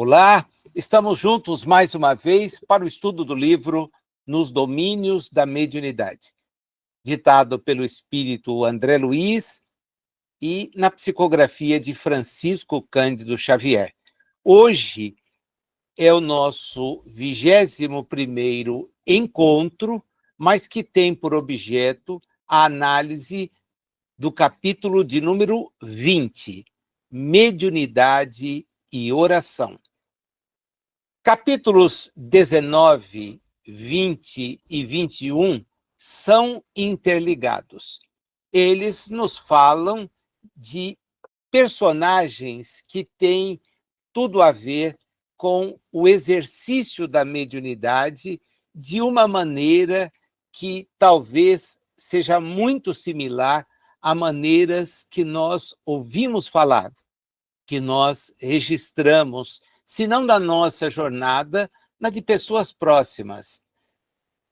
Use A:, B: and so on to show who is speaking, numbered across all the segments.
A: Olá, estamos juntos mais uma vez para o estudo do livro Nos Domínios da Mediunidade, ditado pelo espírito André Luiz e na psicografia de Francisco Cândido Xavier. Hoje é o nosso 21º encontro, mas que tem por objeto a análise do capítulo de número 20, Mediunidade e Oração. Capítulos 19, 20 e 21 são interligados. Eles nos falam de personagens que têm tudo a ver com o exercício da mediunidade de uma maneira que talvez seja muito similar a maneiras que nós ouvimos falar, que nós registramos, se não da nossa jornada, na de pessoas próximas.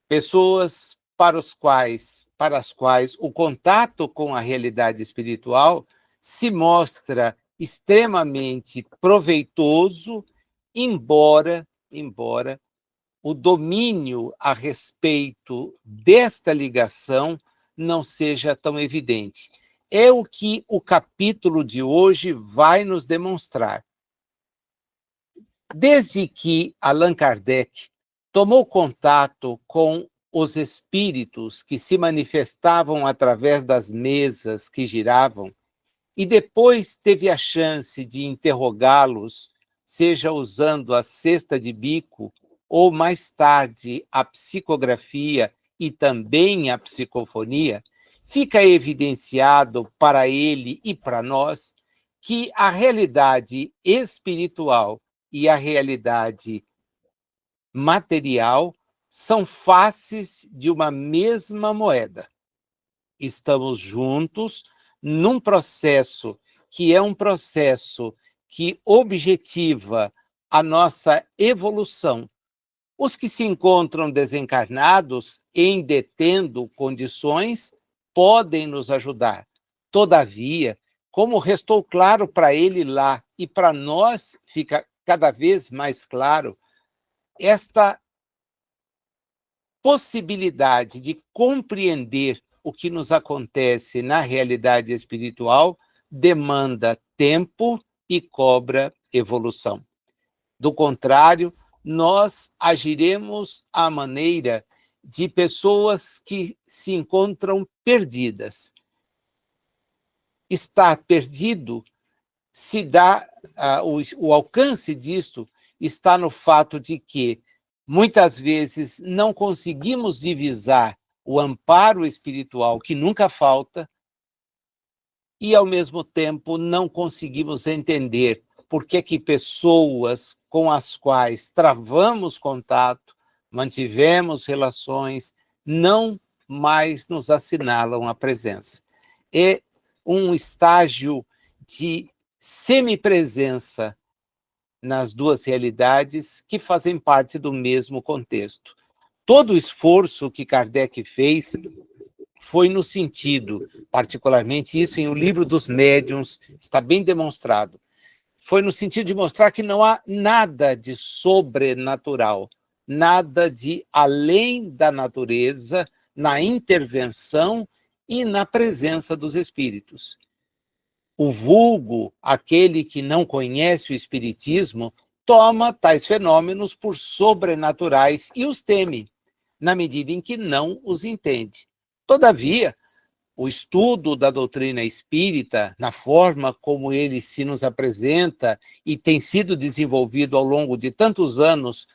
A: Pessoas para as quais o contato com a realidade espiritual se mostra extremamente proveitoso, embora o domínio a respeito desta ligação não seja tão evidente. É o que o capítulo de hoje vai nos demonstrar. Desde que Allan Kardec tomou contato com os espíritos que se manifestavam através das mesas que giravam, e depois teve a chance de interrogá-los, seja usando a cesta de bico, ou mais tarde a psicografia e também a psicofonia, fica evidenciado para ele e para nós que a realidade espiritual e a realidade material são faces de uma mesma moeda. Estamos juntos num processo que é um processo que objetiva a nossa evolução. Os que se encontram desencarnados em detendo condições podem nos ajudar. Todavia, como restou claro para ele lá e para nós fica cada vez mais claro, esta possibilidade de compreender o que nos acontece na realidade espiritual demanda tempo e cobra evolução. Do contrário, nós agiremos à maneira de pessoas que se encontram perdidas. Estar perdido se dá, o alcance disto está no fato de que, muitas vezes, não conseguimos divisar o amparo espiritual que nunca falta e, ao mesmo tempo, não conseguimos entender por que pessoas com as quais travamos contato, mantivemos relações, não mais nos assinalam a presença. É um estágio de semipresença nas duas realidades que fazem parte do mesmo contexto. Todo o esforço que Kardec fez foi no sentido, particularmente isso em O Livro dos Médiuns, está bem demonstrado, foi no sentido de mostrar que não há nada de sobrenatural, nada de além da natureza, na intervenção e na presença dos espíritos. O vulgo, aquele que não conhece o espiritismo, toma tais fenômenos por sobrenaturais e os teme, na medida em que não os entende. Todavia, o estudo da doutrina espírita, na forma como ele se nos apresenta e tem sido desenvolvido ao longo de tantos anos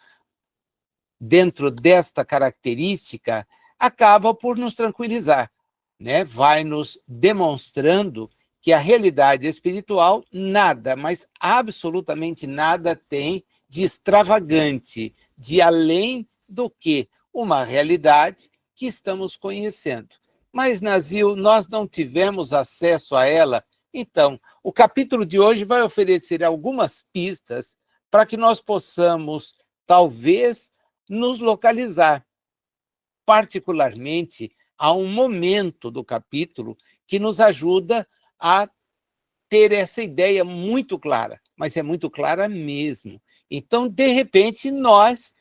A: dentro desta característica, acaba por nos tranquilizar, né? Vai nos demonstrando que a realidade espiritual nada, mas absolutamente nada tem de extravagante, de além do que uma realidade que estamos conhecendo. Mas, Nazil, nós não tivemos acesso a ela, então o capítulo de hoje vai oferecer algumas pistas para que nós possamos, talvez, nos localizar. Particularmente, há um momento do capítulo que nos ajuda a ter essa ideia muito clara, mas é muito clara mesmo. Então, de repente, nós,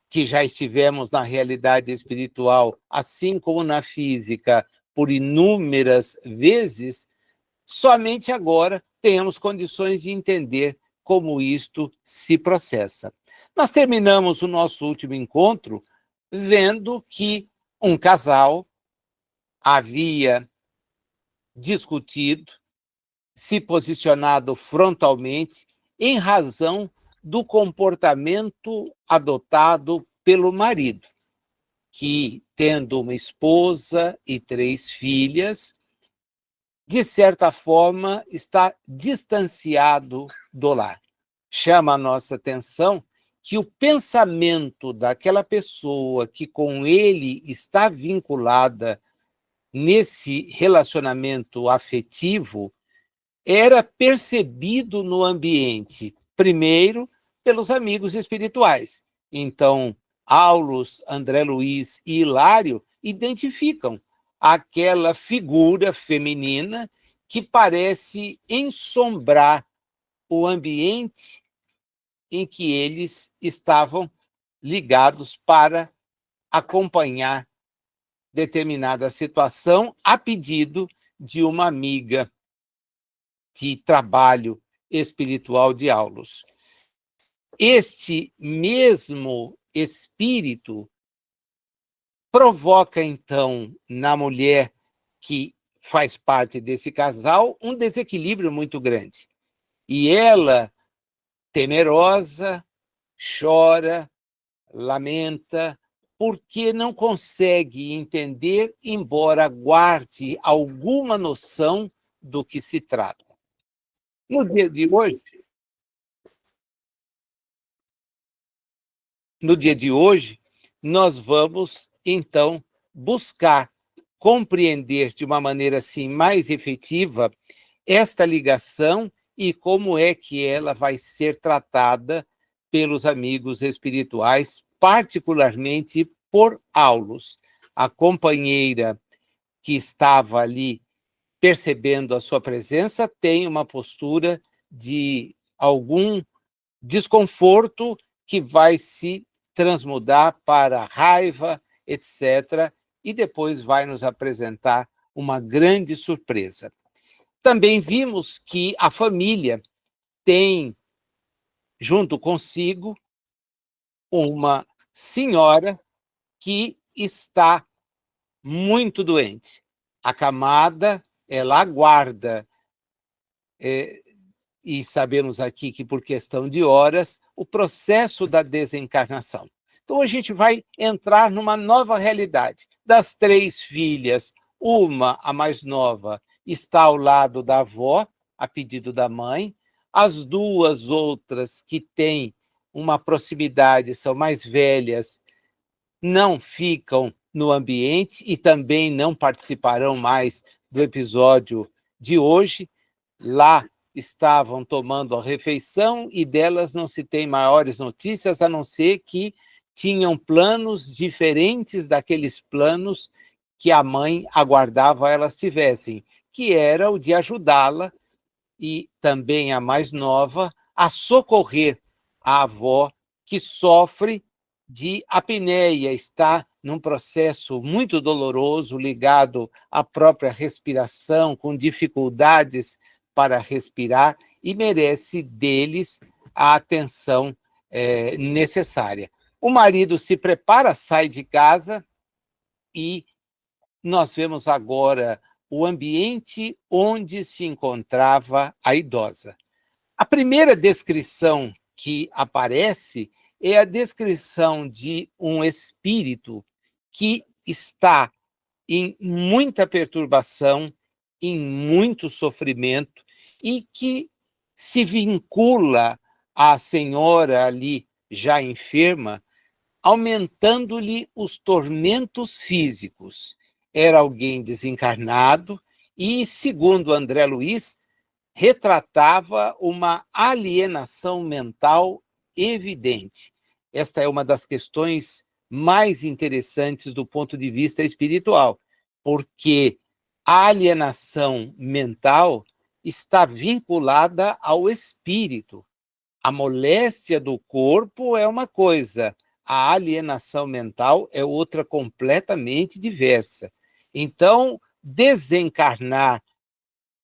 A: que já estivemos na realidade espiritual, assim como na física, por inúmeras vezes, somente agora temos condições de entender como isto se processa. Nós terminamos o nosso último encontro vendo que um casal havia discutido, se posicionado frontalmente em razão do comportamento adotado pelo marido, que, tendo uma esposa e 3 filhas, de certa forma, está distanciado do lar. Chama a nossa atenção que o pensamento daquela pessoa que com ele está vinculada nesse relacionamento afetivo era percebido no ambiente, primeiro, pelos amigos espirituais. Então, Aulus, André Luiz e Hilário identificam aquela figura feminina que parece ensombrar o ambiente em que eles estavam ligados para acompanhar determinada situação a pedido de uma amiga de trabalho espiritual de Aulus. Este mesmo espírito provoca, então, na mulher que faz parte desse casal, um desequilíbrio muito grande. E ela, temerosa, chora, lamenta, porque não consegue entender, embora guarde alguma noção do que se trata. No dia de hoje, nós vamos, então, buscar compreender de uma maneira assim mais efetiva esta ligação e como é que ela vai ser tratada pelos amigos espirituais, particularmente por Aulus, a companheira que estava ali percebendo a sua presença, tem uma postura de algum desconforto que vai se transmudar para raiva, etc., e depois vai nos apresentar uma grande surpresa. Também vimos que a família tem, junto consigo, uma senhora que está muito doente. Acamada, ela aguarda, e sabemos aqui que por questão de horas, o processo da desencarnação. Então a gente vai entrar numa nova realidade. Das 3 filhas, uma, a mais nova, está ao lado da avó, a pedido da mãe. As 2 outras que têm uma proximidade, são mais velhas, não ficam no ambiente e também não participarão mais do episódio de hoje. Lá estavam tomando a refeição e delas não se tem maiores notícias, a não ser que tinham planos diferentes daqueles planos que a mãe aguardava elas tivessem, que era o de ajudá-la e também a mais nova a socorrer a avó que sofre de apneia, está num processo muito doloroso ligado à própria respiração, com dificuldades para respirar e merece deles a atenção necessária. O marido se prepara, sai de casa e nós vemos agora o ambiente onde se encontrava a idosa. A primeira descrição que aparece é a descrição de um espírito que está em muita perturbação, em muito sofrimento, e que se vincula à senhora ali já enferma, aumentando-lhe os tormentos físicos. Era alguém desencarnado e, segundo André Luiz, retratava uma alienação mental evidente. Esta é uma das questões mais interessantes do ponto de vista espiritual, porque a alienação mental está vinculada ao espírito. A moléstia do corpo é uma coisa, a alienação mental é outra completamente diversa. Então, desencarnar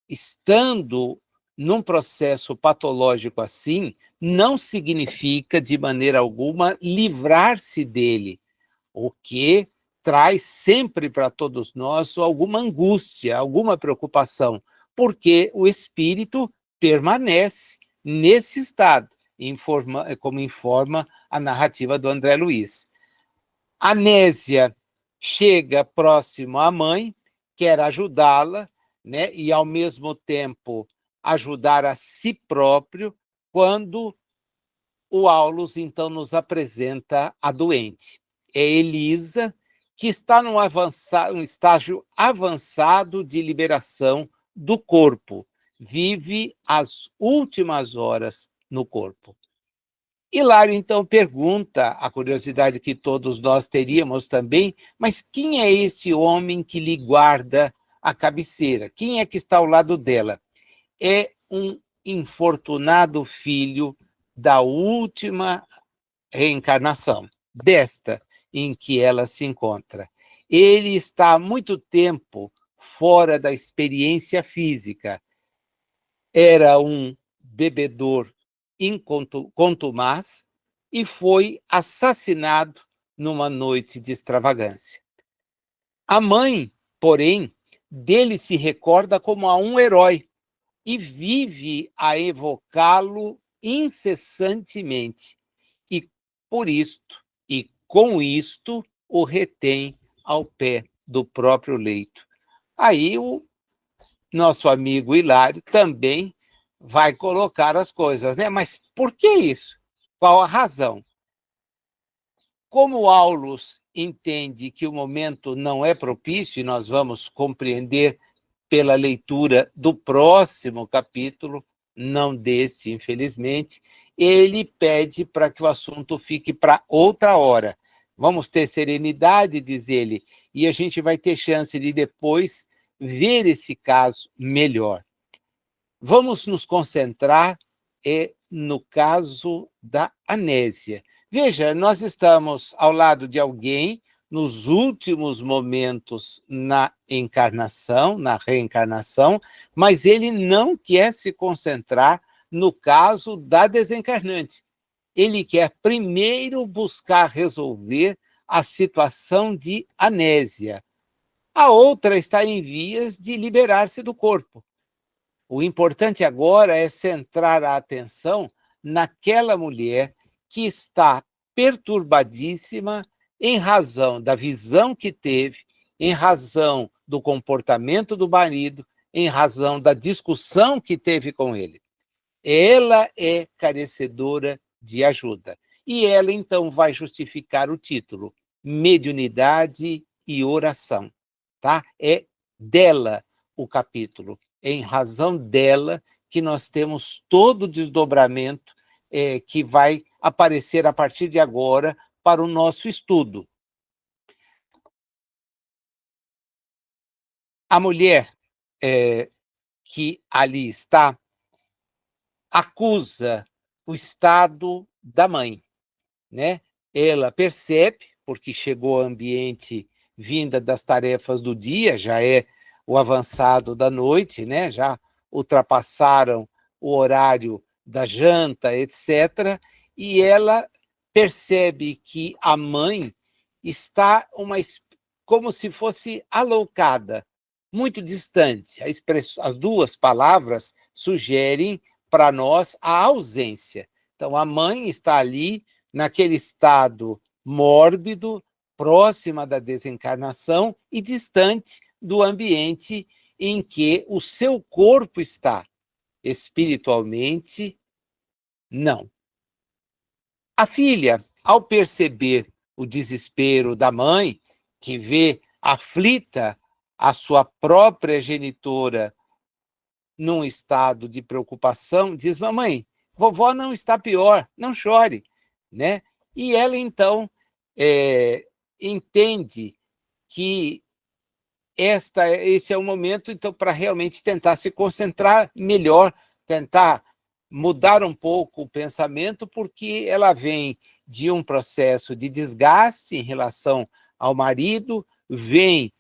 A: estando num processo patológico assim, não significa, de maneira alguma, livrar-se dele, o que traz sempre para todos nós alguma angústia, alguma preocupação, porque o espírito permanece nesse estado, como informa a narrativa do André Luiz. Anésia chega próximo à mãe, quer ajudá-la, né, e, ao mesmo tempo, ajudar a si próprio, quando o Aulus, então, nos apresenta a doente. É Elisa, que está num estágio avançado de liberação do corpo, vive as últimas horas no corpo. Hilário, então, pergunta, a curiosidade que todos nós teríamos também, mas quem é este homem que lhe guarda a cabeceira? Quem é que está ao lado dela? É um infortunado filho da última reencarnação, desta em que ela se encontra. Ele está há muito tempo fora da experiência física. Era um bebedor contumaz e foi assassinado numa noite de extravagância. A mãe, porém, dele se recorda como a um herói e vive a evocá-lo incessantemente. E por isto, e com isto, o retém ao pé do próprio leito. Aí o nosso amigo Hilário também vai colocar as coisas, né? Mas por que isso? Qual a razão? Como Aulus entende que o momento não é propício, e nós vamos compreender pela leitura do próximo capítulo, não deste, infelizmente, ele pede para que o assunto fique para outra hora. Vamos ter serenidade, diz ele, e a gente vai ter chance de depois ver esse caso melhor. Vamos nos concentrar no caso da Anésia. Veja, nós estamos ao lado de alguém nos últimos momentos na encarnação, na reencarnação, mas ele não quer se concentrar no caso da desencarnante. Ele quer primeiro buscar resolver a situação de Anésia. A outra está em vias de liberar-se do corpo. O importante agora é centrar a atenção naquela mulher que está perturbadíssima em razão da visão que teve, em razão do comportamento do marido, em razão da discussão que teve com ele. Ela é carecedora de ajuda. E ela, então, vai justificar o título, Mediunidade e Oração. Tá? É dela o capítulo. É em razão dela que nós temos todo o desdobramento que vai aparecer a partir de agora para o nosso estudo. A mulher que ali está acusa o estado da mãe, né? Ela percebe, porque chegou ao ambiente vinda das tarefas do dia, já é o avançado da noite, né? Já ultrapassaram o horário da janta, etc. E ela percebe que a mãe está como se fosse aloucada, muito distante. As duas palavras sugerem para nós a ausência. Então, a mãe está ali naquele estado mórbido, próxima da desencarnação e distante do ambiente em que o seu corpo está. Espiritualmente, não. A filha, ao perceber o desespero da mãe, que vê aflita a sua própria genitora num estado de preocupação, diz: mamãe, vovó não está pior, não chore, né? E ela, então, entende que esse é o momento, então, para realmente tentar se concentrar melhor, tentar mudar um pouco o pensamento, porque ela vem de um processo de desgaste em relação ao marido, vem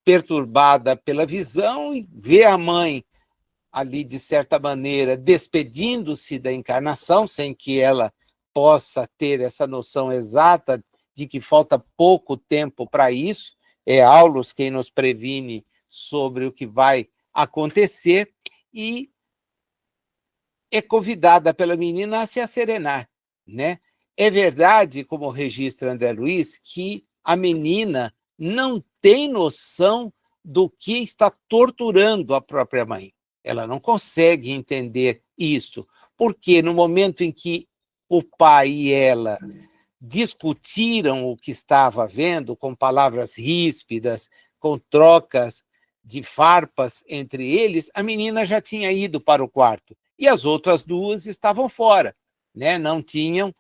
A: perturbada pela visão e vê a mãe ali, de certa maneira, despedindo-se da encarnação, sem que ela possa ter essa noção exata de que falta pouco tempo para isso. É Aulus quem nos previne sobre o que vai acontecer, e é convidada pela menina a se asserenar, né? É verdade, como registra André Luiz, que a menina não tem noção do que está torturando a própria mãe. Ela não consegue entender isto, porque no momento em que o pai e ela discutiram o que estava vendo, com palavras ríspidas, com trocas de farpas entre eles, a menina já tinha ido para o quarto e as outras duas estavam fora, né? Não tinham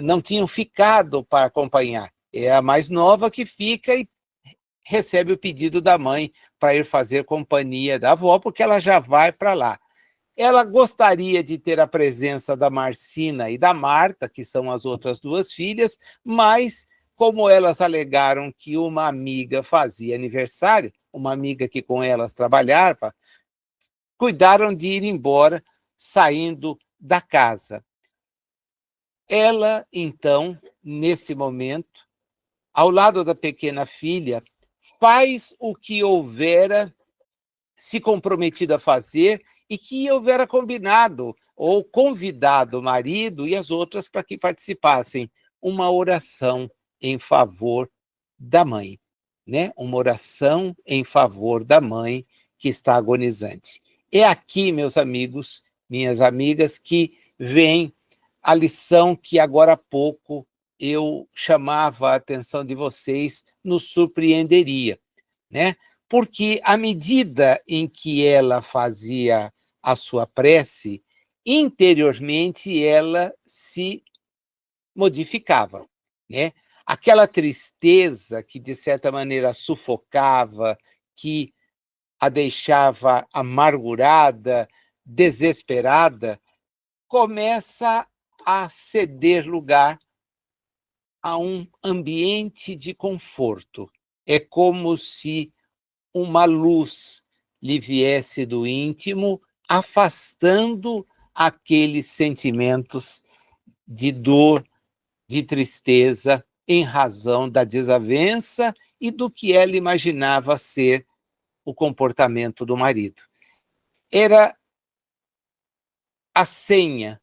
A: não tinham ficado para acompanhar. É a mais nova que fica e recebe o pedido da mãe para ir fazer companhia da avó, porque ela já vai para lá. Ela gostaria de ter a presença da Marcina e da Marta, que são as outras duas filhas, mas, como elas alegaram que uma amiga fazia aniversário, uma amiga que com elas trabalhava, cuidaram de ir embora, saindo da casa. Ela, então, nesse momento, ao lado da pequena filha, faz o que houvera se comprometido a fazer e que houvera combinado ou convidado o marido e as outras para que participassem, uma oração em favor da mãe, né? Uma oração em favor da mãe que está agonizante. É aqui, meus amigos, minhas amigas, que vem a lição que agora há pouco eu chamava a atenção de vocês, nos surpreenderia, né? Porque à medida em que ela fazia a sua prece, interiormente ela se modificava, né? Aquela tristeza que, de certa maneira, sufocava, que a deixava amargurada, desesperada, começa a ceder lugar a um ambiente de conforto. É como se uma luz lhe viesse do íntimo, afastando aqueles sentimentos de dor, de tristeza, em razão da desavença e do que ela imaginava ser o comportamento do marido. Era a senha,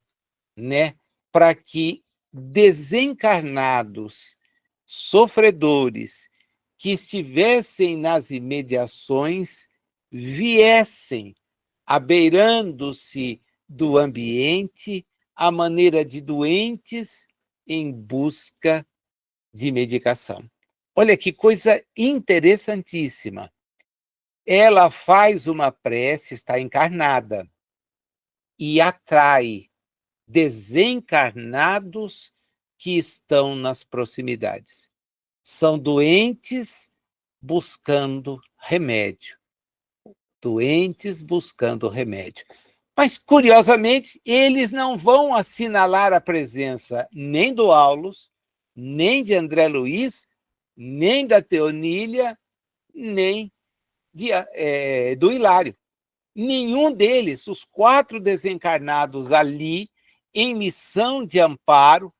A: né, para que desencarnados, sofredores, que estivessem nas imediações, viessem, abeirando-se do ambiente, à maneira de doentes em busca de medicação. Olha que coisa interessantíssima. Ela faz uma prece, está encarnada, e atrai desencarnados que estão nas proximidades. São doentes buscando remédio. Doentes buscando remédio. Mas, curiosamente, eles não vão assinalar a presença nem do Aulus, nem de André Luiz, nem da Teonília, nem do Hilário. Nenhum deles, os 4 desencarnados ali, em missão de amparo,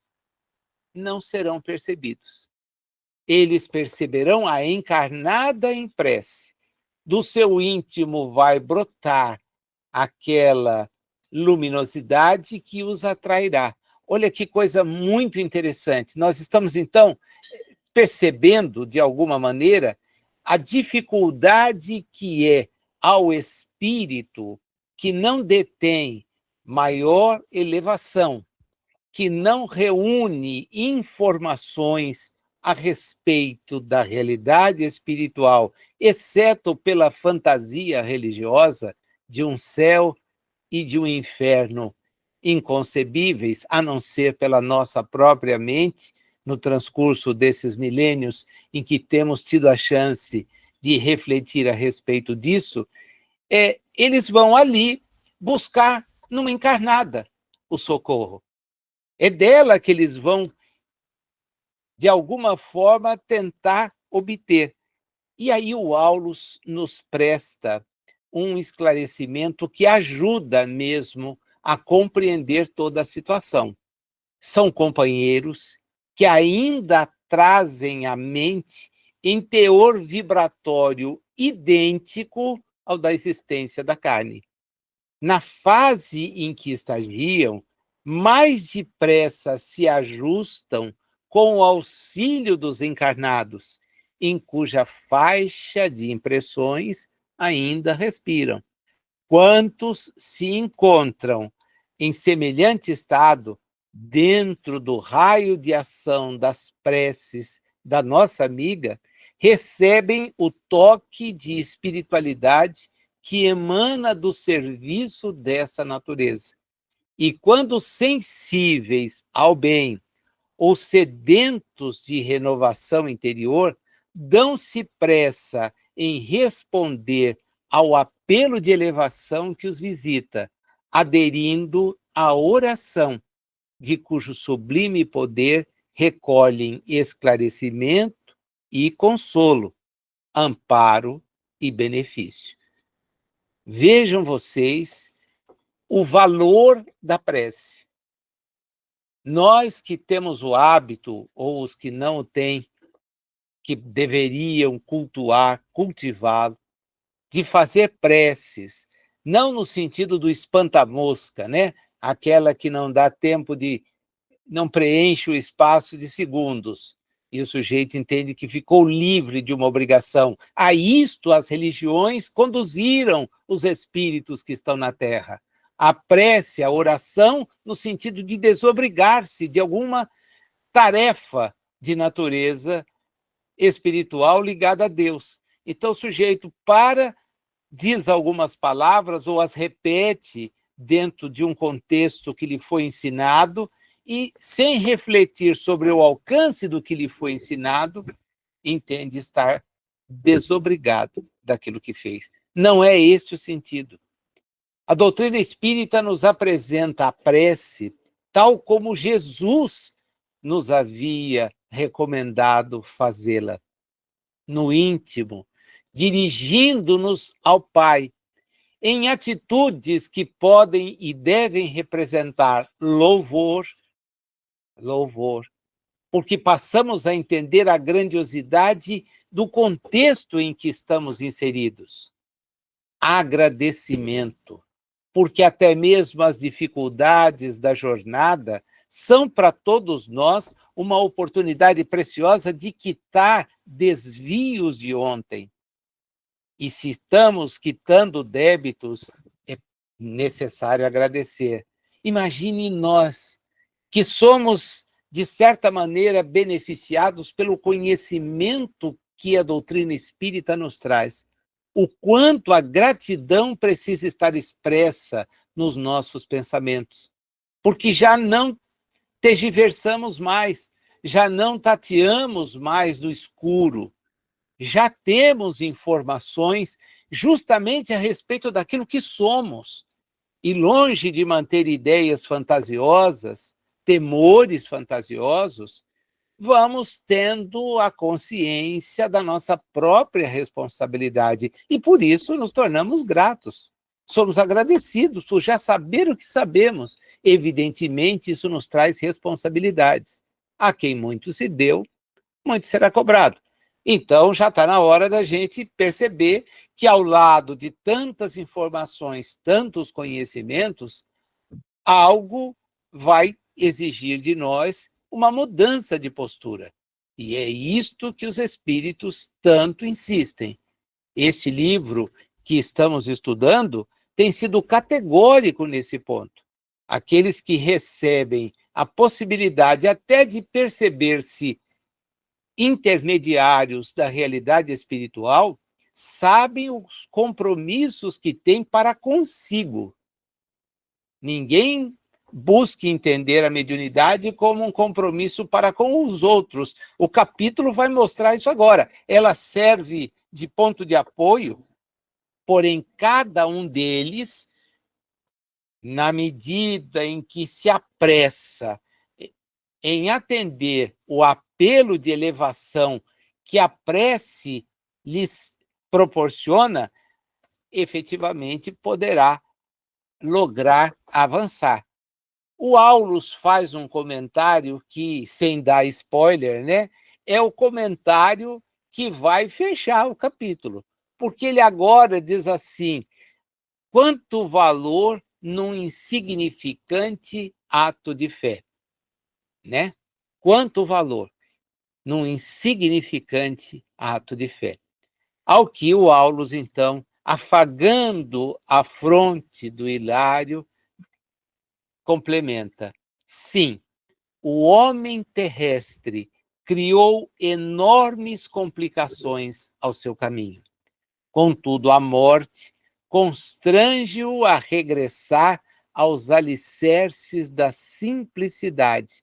A: não serão percebidos. Eles perceberão a encarnada em prece. Do seu íntimo vai brotar aquela luminosidade que os atrairá. Olha que coisa muito interessante. Nós estamos, então, percebendo, de alguma maneira, a dificuldade que é ao espírito que não detém maior elevação, que não reúne informações a respeito da realidade espiritual, exceto pela fantasia religiosa de um céu e de um inferno inconcebíveis, a não ser pela nossa própria mente, no transcurso desses milênios em que temos tido a chance de refletir a respeito disso. eles vão ali buscar numa encarnada o socorro. É dela que eles vão, de alguma forma, tentar obter. E aí o Aulus nos presta um esclarecimento que ajuda mesmo a compreender toda a situação. São companheiros que ainda trazem à mente em teor vibratório idêntico ao da existência da carne. Na fase em que estagiam, mais depressa se ajustam com o auxílio dos encarnados, em cuja faixa de impressões ainda respiram. Quantos se encontram em semelhante estado, dentro do raio de ação das preces da nossa amiga, recebem o toque de espiritualidade que emana do serviço dessa natureza. E quando sensíveis ao bem ou sedentos de renovação interior, dão-se pressa em responder ao apelo de elevação que os visita, aderindo à oração, de cujo sublime poder recolhem esclarecimento e consolo, amparo e benefício. Vejam vocês o valor da prece. Nós que temos o hábito, ou os que não o têm, que deveriam cultuar, cultivá-lo, de fazer preces, não no sentido do espanta-mosca, né? Aquela que não dá tempo de, não preenche o espaço de segundos, e o sujeito entende que ficou livre de uma obrigação. A isto as religiões conduziram os espíritos que estão na Terra. A prece, a oração, no sentido de desobrigar-se de alguma tarefa de natureza espiritual ligada a Deus. Então o sujeito para, diz algumas palavras ou as repete dentro de um contexto que lhe foi ensinado e, sem refletir sobre o alcance do que lhe foi ensinado, entende estar desobrigado daquilo que fez. Não é este o sentido. A doutrina espírita nos apresenta a prece tal como Jesus nos havia recomendado fazê-la, no íntimo, dirigindo-nos ao Pai, em atitudes que podem e devem representar louvor, porque passamos a entender a grandiosidade do contexto em que estamos inseridos. Agradecimento, porque até mesmo as dificuldades da jornada são para todos nós uma oportunidade preciosa de quitar desvios de ontem. E se estamos quitando débitos, é necessário agradecer. Imagine nós, que somos, de certa maneira, beneficiados pelo conhecimento que a doutrina espírita nos traz, o quanto a gratidão precisa estar expressa nos nossos pensamentos, porque já não tergiversamos mais, já não tateamos mais no escuro, já temos informações justamente a respeito daquilo que somos, e longe de manter ideias fantasiosas, temores fantasiosos, vamos tendo a consciência da nossa própria responsabilidade e, por isso, nos tornamos gratos. Somos agradecidos por já saber o que sabemos. Evidentemente, isso nos traz responsabilidades. A quem muito se deu, muito será cobrado. Então, já está na hora da gente perceber que, ao lado de tantas informações, tantos conhecimentos, algo vai exigir de nós uma mudança de postura. E é isto que os espíritos tanto insistem. Este livro que estamos estudando tem sido categórico nesse ponto. Aqueles que recebem a possibilidade até de perceber-se intermediários da realidade espiritual sabem os compromissos que têm para consigo. Ninguém busque entender a mediunidade como um compromisso para com os outros. O capítulo vai mostrar isso agora. Ela serve de ponto de apoio porém cada um deles, na medida em que se apressa em atender o apelo de elevação que a prece lhes proporciona, efetivamente poderá lograr avançar. O Aulus faz um comentário que, sem dar spoiler, né, é o comentário que vai fechar o capítulo, porque ele agora diz assim: quanto valor num insignificante ato de fé, né? Quanto valor num insignificante ato de fé. Ao que o Aulus, então, afagando a fronte do Hilário, complementa: sim, o homem terrestre criou enormes complicações ao seu caminho. Contudo, a morte constrange-o a regressar aos alicerces da simplicidade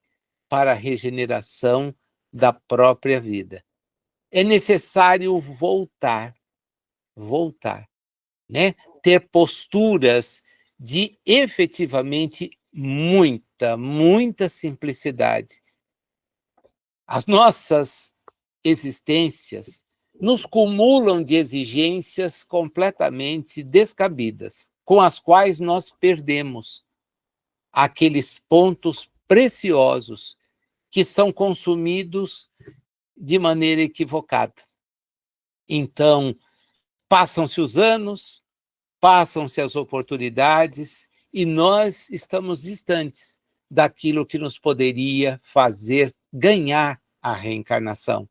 A: para a regeneração da própria vida. É necessário voltar, né? Ter posturas de efetivamente muita simplicidade. As nossas existências nos cumulam de exigências completamente descabidas, com as quais nós perdemos aqueles pontos preciosos que são consumidos de maneira equivocada. Então, passam-se os anos, passam-se as oportunidades e nós estamos distantes daquilo que nos poderia fazer ganhar a reencarnação.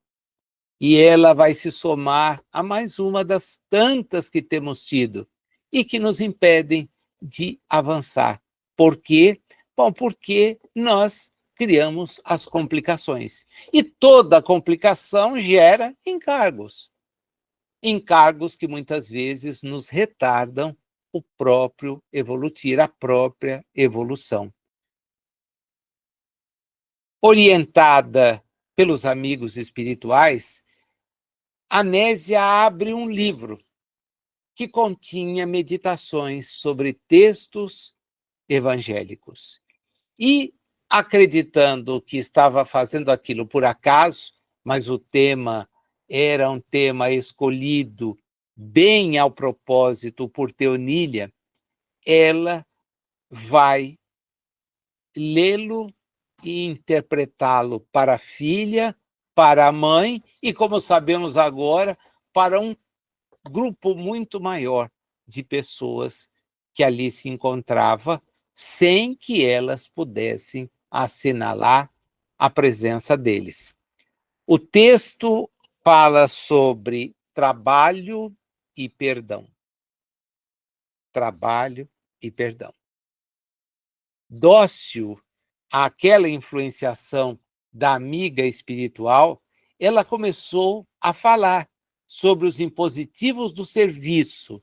A: E ela vai se somar a mais uma das tantas que temos tido e que nos impedem de avançar. Por quê? Bom, porque nós criamos as complicações. E toda complicação gera encargos. Encargos que muitas vezes nos retardam o próprio evoluir, a própria evolução. Orientada pelos amigos espirituais, Anésia abre um livro que continha meditações sobre textos evangélicos. E, acreditando que estava fazendo aquilo por acaso, mas o tema era um tema escolhido bem ao propósito por Teonília, ela vai lê-lo e interpretá-lo para a filha, para a mãe e, como sabemos agora, para um grupo muito maior de pessoas que ali se encontrava, sem que elas pudessem assinalar a presença deles. O texto fala sobre trabalho e perdão. Trabalho e perdão. Dócil àquela influenciação da amiga espiritual, ela começou a falar sobre os impositivos do serviço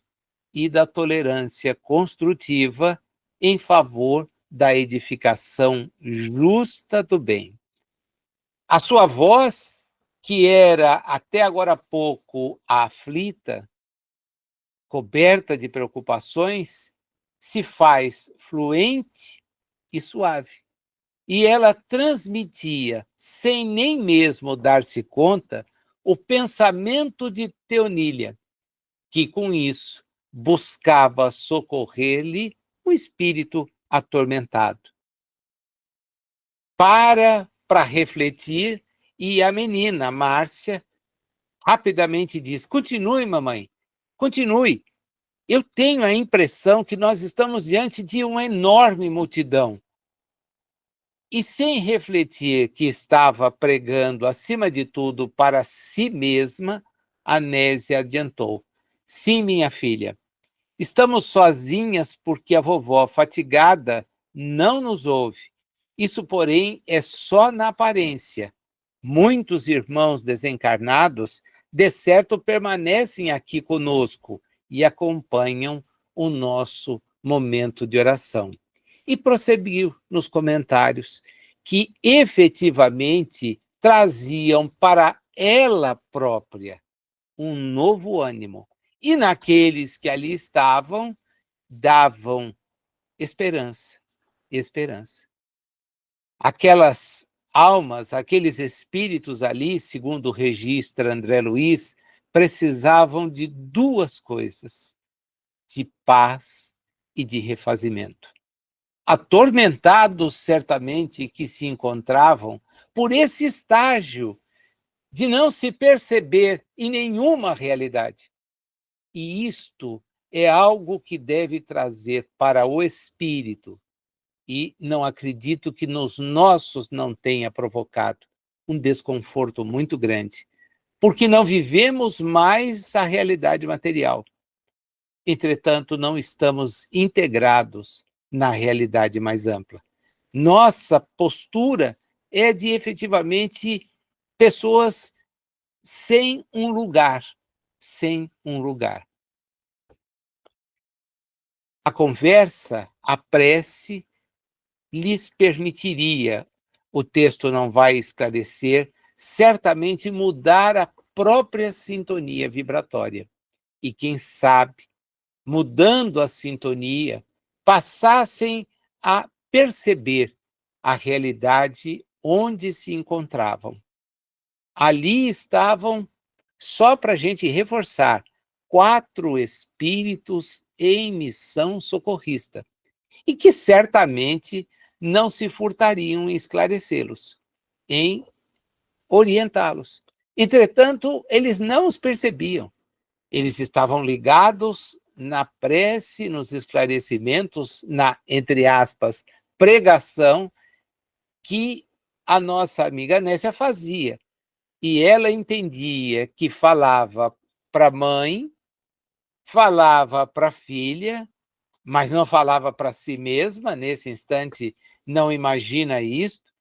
A: e da tolerância construtiva em favor da edificação justa do bem. A sua voz, que era até agora há pouco aflita, coberta de preocupações, se faz fluente e suave. E ela transmitia, sem nem mesmo dar-se conta, o pensamento de Teonília, que com isso buscava socorrer-lhe o espírito atormentado. Para refletir, e a menina, Márcia, rapidamente diz: continue, mamãe, continue. Eu tenho a impressão que nós estamos diante de uma enorme multidão. E sem refletir que estava pregando, acima de tudo, para si mesma, Anésia adiantou: sim, minha filha, estamos sozinhas porque a vovó, fatigada, não nos ouve. Isso, porém, é só na aparência. Muitos irmãos desencarnados, de certo, permanecem aqui conosco e acompanham o nosso momento de oração. E prosseguiu nos comentários que efetivamente traziam para ela própria um novo ânimo e naqueles que ali estavam, davam esperança, esperança. Aquelas almas, aqueles espíritos ali, segundo registra André Luiz, precisavam de duas coisas: de paz e de refazimento. Atormentados, certamente, que se encontravam por esse estágio de não se perceber em nenhuma realidade. E isto é algo que deve trazer para o espírito, e não acredito que nos nossos não tenha provocado um desconforto muito grande, porque não vivemos mais a realidade material. Entretanto, não estamos integrados na realidade mais ampla. Nossa postura é de efetivamente pessoas sem um lugar, sem um lugar. A conversa, a prece, lhes permitiria, o texto não vai esclarecer, certamente mudar a própria sintonia vibratória. E quem sabe, mudando a sintonia, passassem a perceber a realidade onde se encontravam. Ali estavam, só para a gente reforçar, 4 espíritos em missão socorrista, e que certamente não se furtariam em esclarecê-los, em orientá-los. Entretanto, eles não os percebiam. Eles estavam ligados na prece, nos esclarecimentos, na, entre aspas, pregação que a nossa amiga Nécia fazia. E ela entendia que falava para a mãe, falava para a filha, mas não falava para si mesma, nesse instante não imagina isto,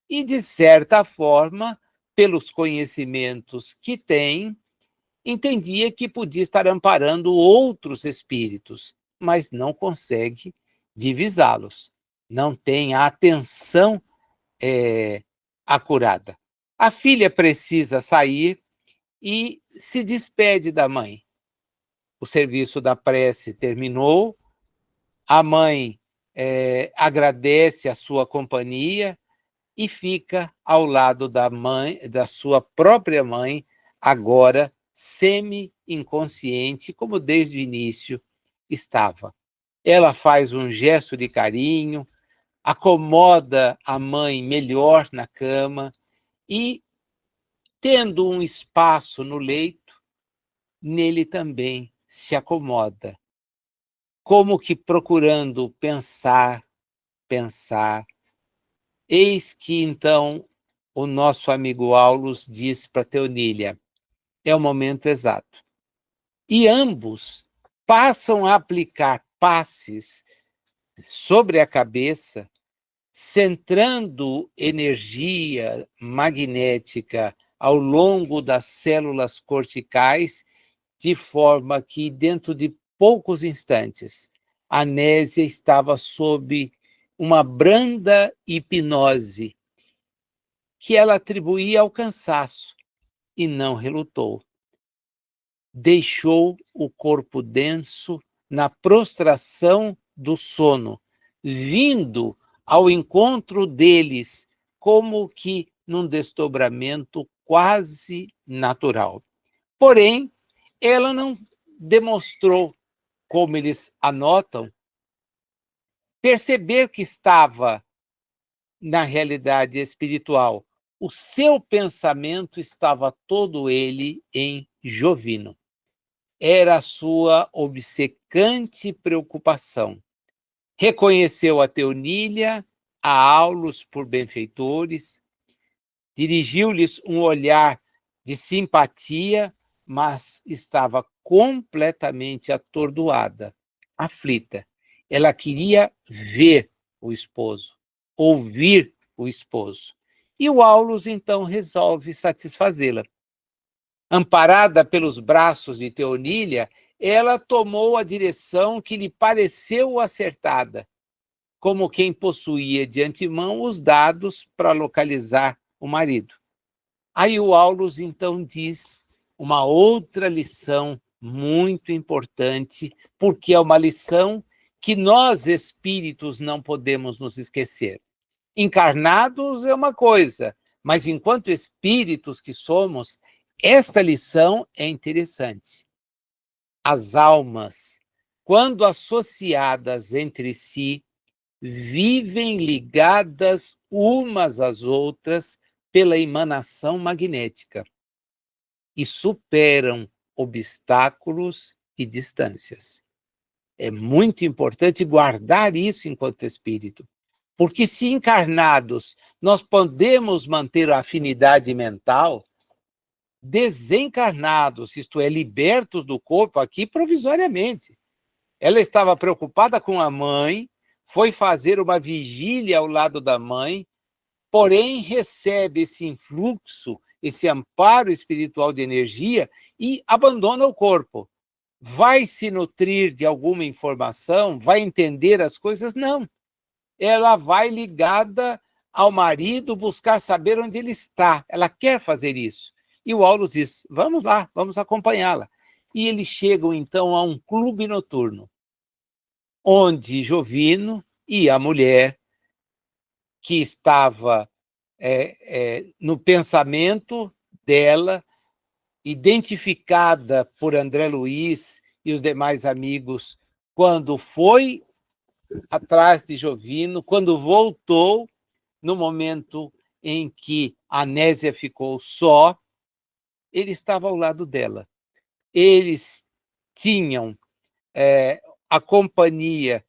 A: e, de certa forma, pelos conhecimentos que tem, entendia que podia estar amparando outros espíritos, mas não consegue divisá-los, não tem a atenção acurada. A filha precisa sair e se despede da mãe. O serviço da prece terminou, a mãe agradece a sua companhia e fica ao lado da mãe, da sua própria mãe, agora semi-inconsciente, como desde o início estava. Ela faz um gesto de carinho, acomoda a mãe melhor na cama e, tendo um espaço no leito, nele também se acomoda, como que procurando pensar, pensar. Eis que, então, o nosso amigo Aulus diz para Teonília: é o momento exato. E ambos passam a aplicar passes sobre a cabeça, centrando energia magnética ao longo das células corticais, de forma que, dentro de poucos instantes, a Nésia estava sob uma branda hipnose que ela atribuía ao cansaço e não relutou. Deixou o corpo denso na prostração do sono, vindo ao encontro deles como que num desdobramento quase natural. Porém, ela não demonstrou, como eles anotam, perceber que estava na realidade espiritual. O seu pensamento estava todo ele em Jovino. Era a sua obcecante preocupação. Reconheceu a Teonília, a Aulus por benfeitores, dirigiu-lhes um olhar de simpatia, mas estava completamente atordoada, aflita. Ela queria ver o esposo, ouvir o esposo. E o Aulus, então, resolve satisfazê-la. Amparada pelos braços de Teonília, ela tomou a direção que lhe pareceu acertada, como quem possuía de antemão os dados para localizar o marido. Aí o Aulus, então, diz uma outra lição muito importante, porque é uma lição que nós, espíritos, não podemos nos esquecer. Encarnados é uma coisa, mas enquanto espíritos que somos, esta lição é interessante. As almas, quando associadas entre si, vivem ligadas umas às outras pela emanação magnética e superam obstáculos e distâncias. É muito importante guardar isso enquanto espírito, porque se encarnados nós podemos manter a afinidade mental, desencarnados, isto é, libertos do corpo aqui provisoriamente. Ela estava preocupada com a mãe, foi fazer uma vigília ao lado da mãe, porém recebe esse influxo, esse amparo espiritual de energia e abandona o corpo. Vai se nutrir de alguma informação? Vai entender as coisas? Não. Ela vai ligada ao marido buscar saber onde ele está. Ela quer fazer isso. E o Aulus diz, vamos lá, vamos acompanhá-la. E eles chegam, então, a um clube noturno, onde Jovino e a mulher, que estava no pensamento dela, identificada por André Luiz e os demais amigos, quando foi atrás de Jovino, quando voltou, no momento em que Anésia ficou só, ele estava ao lado dela. Eles tinham a companhia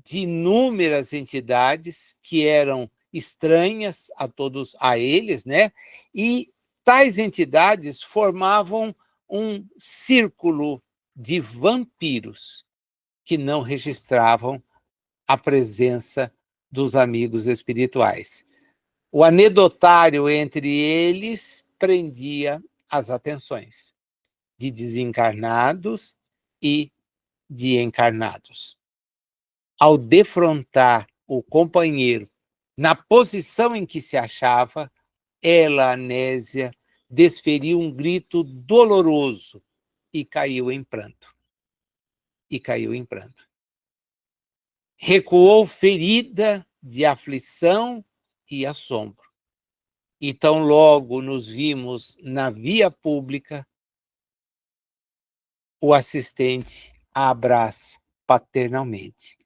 A: de inúmeras entidades que eram estranhas a eles, né? E tais entidades formavam um círculo de vampiros que não registravam a presença dos amigos espirituais. O anedotário entre eles prendia as atenções de desencarnados e de encarnados. Ao defrontar o companheiro na posição em que se achava, ela, Anésia, desferiu um grito doloroso e caiu em pranto. Recuou ferida de aflição e assombro. E tão logo nos vimos na via pública, o assistente a abraça paternalmente.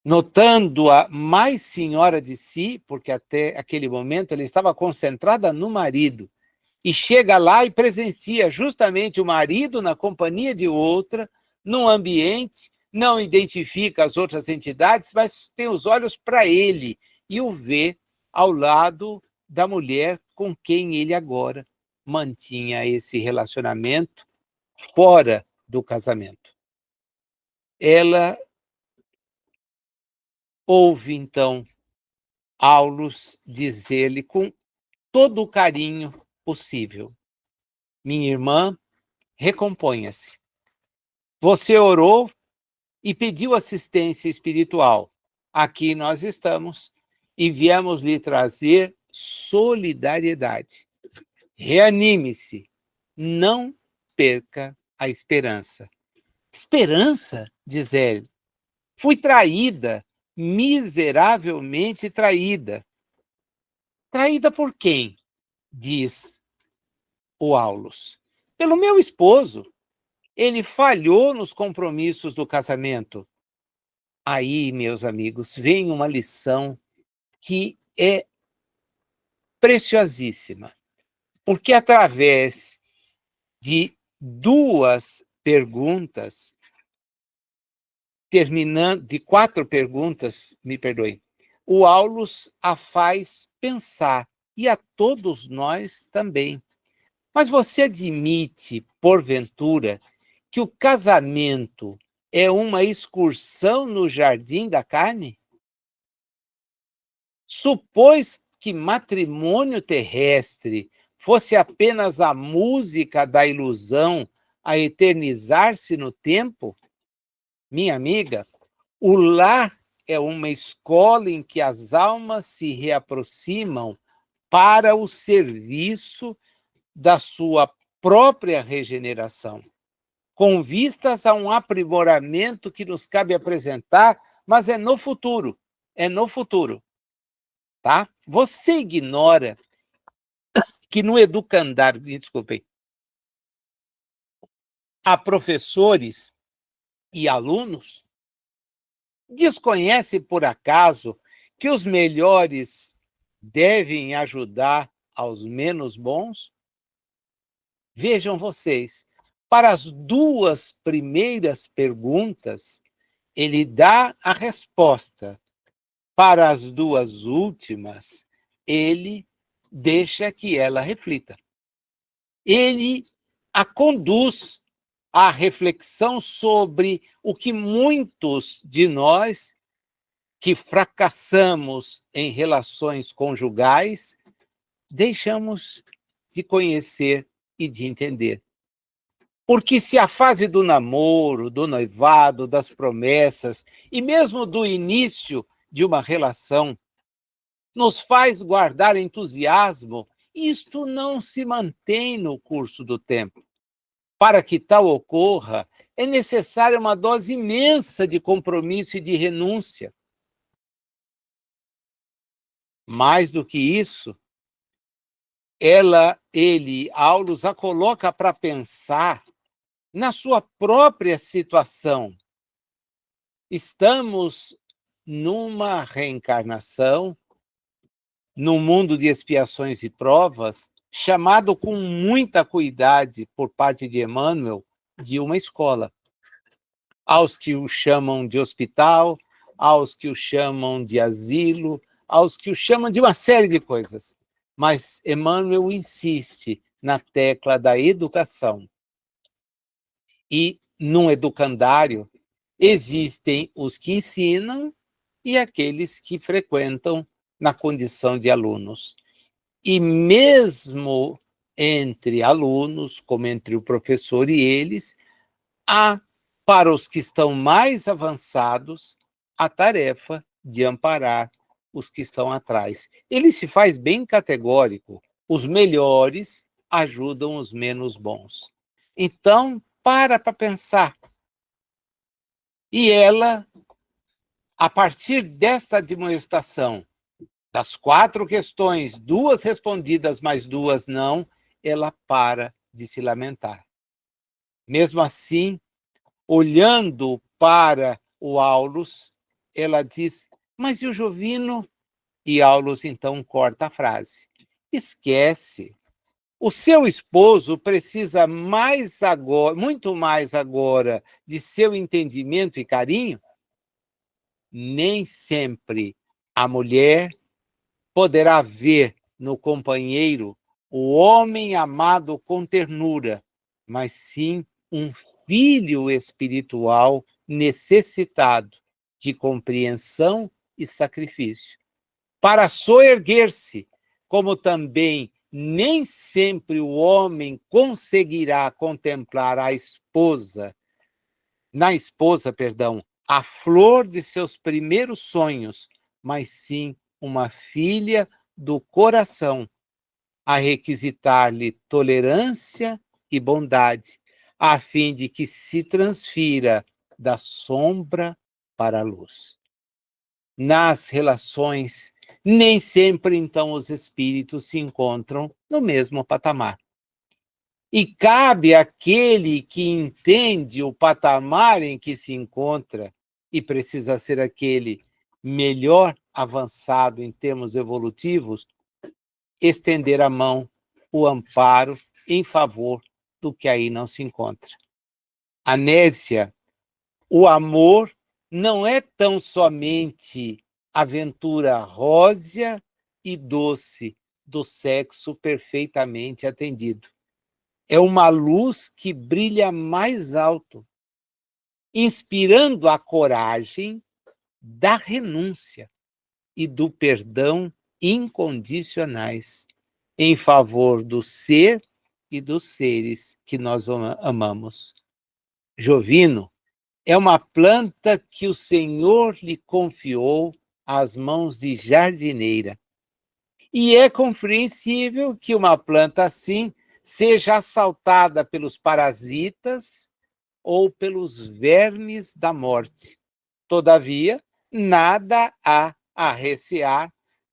A: Notando-a mais senhora de si, porque até aquele momento ela estava concentrada no marido, e chega lá e presencia justamente o marido na companhia de outra, num ambiente, não identifica as outras entidades, mas tem os olhos para ele e o vê ao lado da mulher com quem ele agora mantinha esse relacionamento fora do casamento. Ela ouve, então, Aulus dizer-lhe com todo o carinho possível: minha irmã, recomponha-se. Você orou e pediu assistência espiritual. Aqui nós estamos e viemos lhe trazer solidariedade. Reanime-se, não perca a esperança. Esperança, diz ele. Fui traída, miseravelmente traída. Traída por quem? Diz o Aulus. Pelo meu esposo. Ele falhou nos compromissos do casamento. Aí, meus amigos, vem uma lição que é preciosíssima, porque através de duas perguntas, de 4 perguntas, me perdoem, o Aulus a faz pensar, e a todos nós também. Mas você admite, porventura, que o casamento é uma excursão no jardim da carne? Supôs que matrimônio terrestre fosse apenas a música da ilusão a eternizar-se no tempo? Minha amiga, o lar é uma escola em que as almas se reaproximam para o serviço da sua própria regeneração. com vistas a um aprimoramento que nos cabe apresentar, mas é no futuro, tá? Você ignora que no educandário, me desculpem, há professores e alunos? Desconhece, por acaso, que os melhores devem ajudar aos menos bons? Vejam vocês, para as duas primeiras perguntas, ele dá a resposta. Para as duas últimas, ele deixa que ela reflita. Ele a conduz à reflexão sobre o que muitos de nós que fracassamos em relações conjugais deixamos de conhecer e de entender. Porque se a fase do namoro, do noivado, das promessas e mesmo do início de uma relação nos faz guardar entusiasmo, isto não se mantém no curso do tempo. Para que tal ocorra, é necessária uma dose imensa de compromisso e de renúncia. Mais do que isso, Aulus a coloca para pensar na sua própria situação. Estamos numa reencarnação, num mundo de expiações e provas, chamado com muita cuidado por parte de Emmanuel de uma escola. Aos que o chamam de hospital, aos que o chamam de asilo, aos que o chamam de uma série de coisas. Mas Emmanuel insiste na tecla da educação. E, num educandário, existem os que ensinam e aqueles que frequentam na condição de alunos. E mesmo entre alunos, como entre o professor e eles, há, para os que estão mais avançados, a tarefa de amparar os que estão atrás. Ele se faz bem categórico. Os melhores ajudam os menos bons. Então, para pensar. E ela, a partir desta demonstração, das 4 questões, 2 respondidas, mais 2 não, ela para de se lamentar. Mesmo assim, olhando para o Aulus, ela diz, mas e o Jovino? E Aulus, então, corta a frase. Esquece. O seu esposo precisa mais agora, muito mais agora, de seu entendimento e carinho? Nem sempre a mulher poderá ver no companheiro o homem amado com ternura, mas sim um filho espiritual necessitado de compreensão e sacrifício. Para soerguer-se, como também nem sempre o homem conseguirá contemplar a flor de seus primeiros sonhos, mas sim uma filha do coração, a requisitar-lhe tolerância e bondade, a fim de que se transfira da sombra para a luz. Nas relações, nem sempre, então, os espíritos se encontram no mesmo patamar. E cabe àquele que entende o patamar em que se encontra, e precisa ser aquele melhor avançado em termos evolutivos, estender a mão, o amparo em favor do que aí não se encontra. Anésia, o amor não é tão somente aventura rósea e doce do sexo perfeitamente atendido. É uma luz que brilha mais alto, inspirando a coragem da renúncia e do perdão incondicionais em favor do ser e dos seres que nós amamos. Jovino é uma planta que o Senhor lhe confiou às mãos de jardineira. E é compreensível que uma planta assim seja assaltada pelos parasitas ou pelos vermes da morte. Todavia, nada há a recear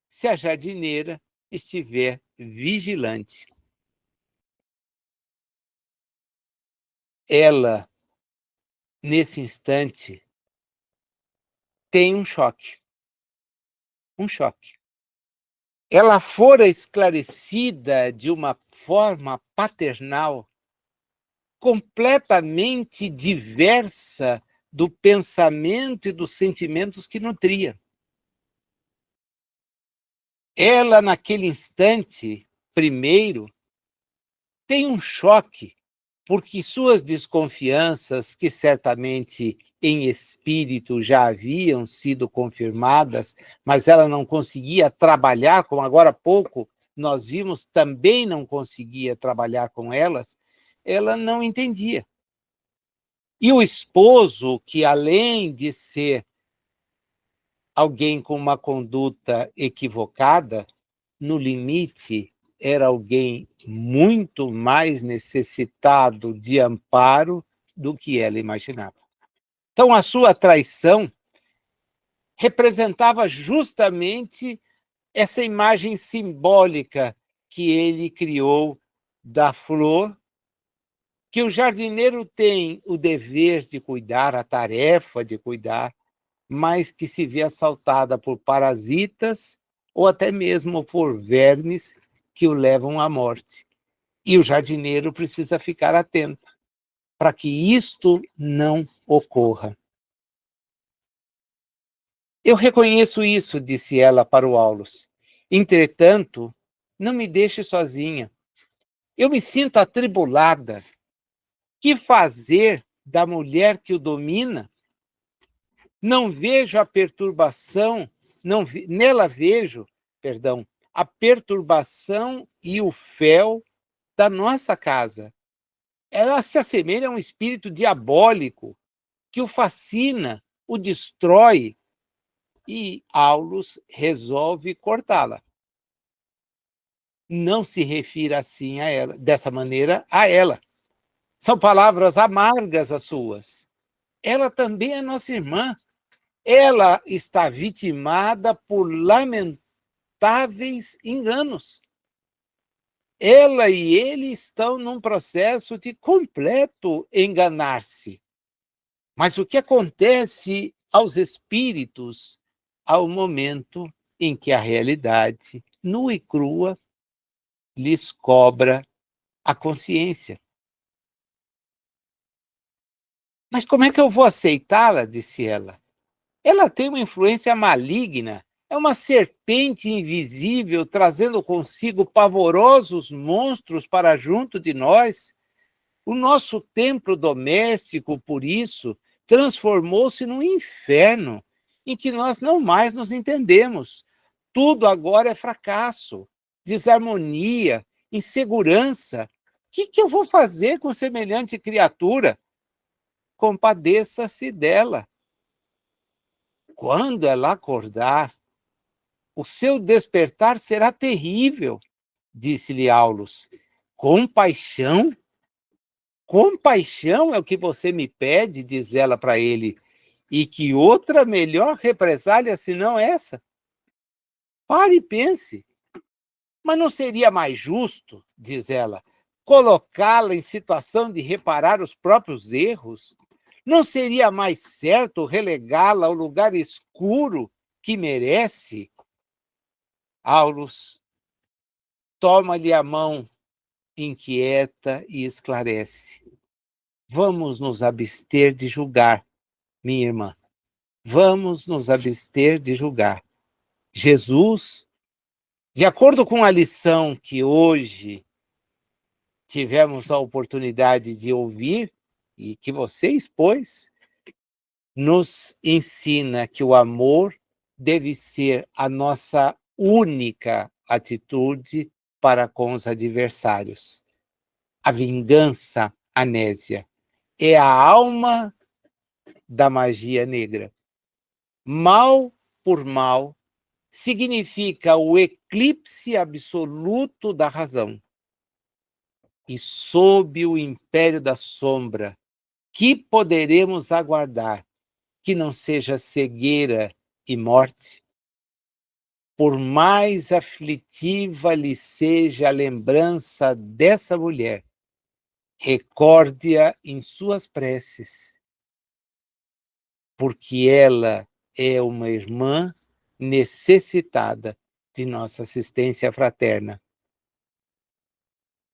A: se a jardineira estiver vigilante. Ela, nesse instante, tem um choque. Um choque. Ela fora esclarecida de uma forma paternal, completamente diversa do pensamento e dos sentimentos que nutria. Ela, naquele instante, primeiro, tem um choque, porque suas desconfianças, que certamente em espírito já haviam sido confirmadas, mas ela não conseguia trabalhar, como agora há pouco nós vimos, também não conseguia trabalhar com elas, ela não entendia. E o esposo, que além de ser alguém com uma conduta equivocada, no limite, era alguém muito mais necessitado de amparo do que ela imaginava. Então, a sua traição representava justamente essa imagem simbólica que ele criou da flor, que o jardineiro tem o dever de cuidar, a tarefa de cuidar, mas que se vê assaltada por parasitas ou até mesmo por vermes que o levam à morte. E o jardineiro precisa ficar atento para que isto não ocorra. Eu reconheço isso, disse ela para o Aulus. Entretanto, não me deixe sozinha. Eu me sinto atribulada. Que fazer da mulher que o domina? Não vejo a perturbação, nela vejo, perdão, a perturbação e o fel da nossa casa. Ela se assemelha a um espírito diabólico que o fascina, o destrói, e Aulus resolve cortá-la. Não se refira assim a ela, dessa maneira a ela. São palavras amargas as suas. Ela também é nossa irmã. Ela está vitimada por lamentáveis enganos. Ela e ele estão num processo de completo enganar-se. Mas o que acontece aos espíritos ao momento em que a realidade, nua e crua, lhes cobra a consciência? Mas como é que eu vou aceitá-la? Disse ela. Ela tem uma influência maligna, é uma serpente invisível trazendo consigo pavorosos monstros para junto de nós. O nosso templo doméstico, por isso, transformou-se num inferno em que nós não mais nos entendemos. Tudo agora é fracasso, desarmonia, insegurança. O que eu vou fazer com semelhante criatura? Compadeça-se dela. Quando ela acordar, o seu despertar será terrível, disse-lhe Aulus. Compaixão? Compaixão é o que você me pede, diz ela para ele. E que outra melhor represália senão essa? Pare e pense. Mas não seria mais justo, diz ela, colocá-la em situação de reparar os próprios erros? Não seria mais certo relegá-la ao lugar escuro que merece? Aulus toma-lhe a mão, inquieta e esclarece. Vamos nos abster de julgar, minha irmã. Vamos nos abster de julgar. Jesus, de acordo com a lição que hoje tivemos a oportunidade de ouvir e que você expôs, nos ensina que o amor deve ser a nossa única atitude para com os adversários. A vingança, Anésia, é a alma da magia negra. Mal por mal significa o eclipse absoluto da razão. E sob o império da sombra, que poderemos aguardar que não seja cegueira e morte? Por mais aflitiva lhe seja a lembrança dessa mulher, recorde-a em suas preces, porque ela é uma irmã necessitada de nossa assistência fraterna.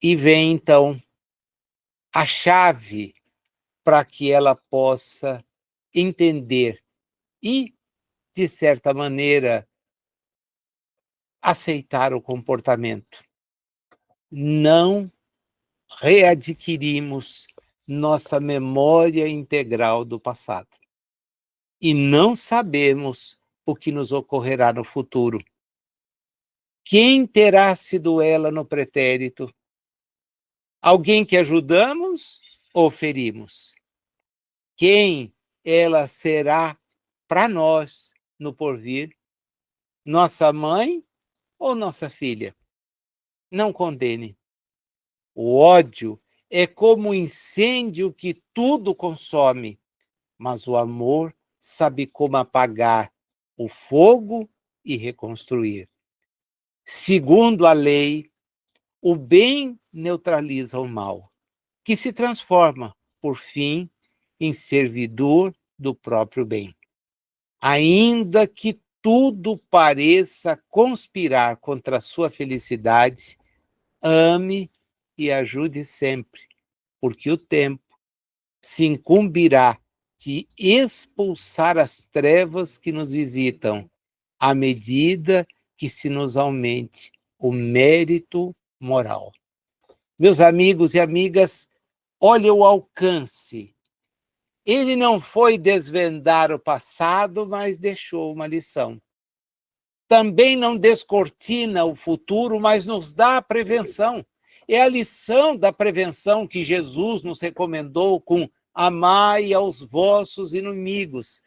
A: E vem, então, a chave para que ela possa entender e, de certa maneira, aceitar o comportamento. Não readquirimos nossa memória integral do passado. E não sabemos o que nos ocorrerá no futuro. Quem terá sido ela no pretérito? Alguém que ajudamos ou ferimos? Quem ela será para nós no porvir? Nossa mãe ou nossa filha? Não condene. O ódio é como um incêndio que tudo consome, mas o amor sabe como apagar o fogo e reconstruir. Segundo a lei, o bem neutraliza o mal, que se transforma, por fim, em servidor do próprio bem. Ainda que tudo pareça conspirar contra a sua felicidade, ame e ajude sempre, porque o tempo se incumbirá de expulsar as trevas que nos visitam, à medida que se nos aumente o mérito moral. Meus amigos e amigas, olha o alcance. Ele não foi desvendar o passado, mas deixou uma lição. Também não descortina o futuro, mas nos dá a prevenção. É a lição da prevenção que Jesus nos recomendou com amai aos vossos inimigos,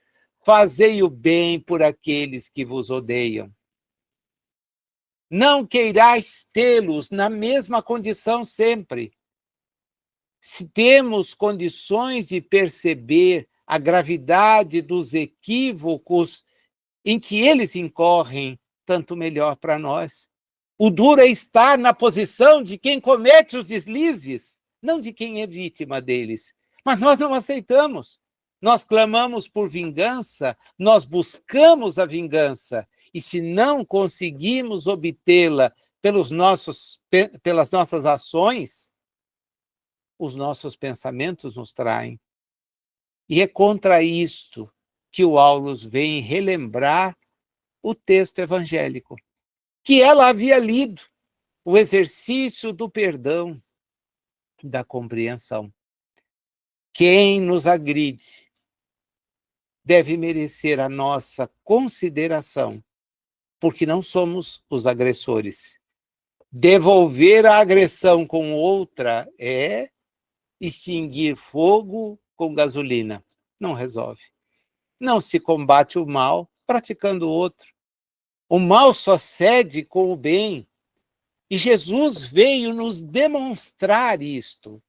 A: fazei o bem por aqueles que vos odeiam. Não queirais tê-los na mesma condição sempre. Se temos condições de perceber a gravidade dos equívocos em que eles incorrem, tanto melhor para nós. O duro é estar na posição de quem comete os deslizes, não de quem é vítima deles. Mas nós não aceitamos. Nós clamamos por vingança, nós buscamos a vingança. E se não conseguimos obtê-la pelas nossas ações, os nossos pensamentos nos traem. E é contra isto que o Aulus vem relembrar o texto evangélico, que ela havia lido, o exercício do perdão, da compreensão. Quem nos agride deve merecer a nossa consideração, porque não somos os agressores. Devolver a agressão com outra é extinguir fogo com gasolina. Não resolve. Não se combate o mal praticando outro. O mal só cede com o bem. E Jesus veio nos demonstrar isto,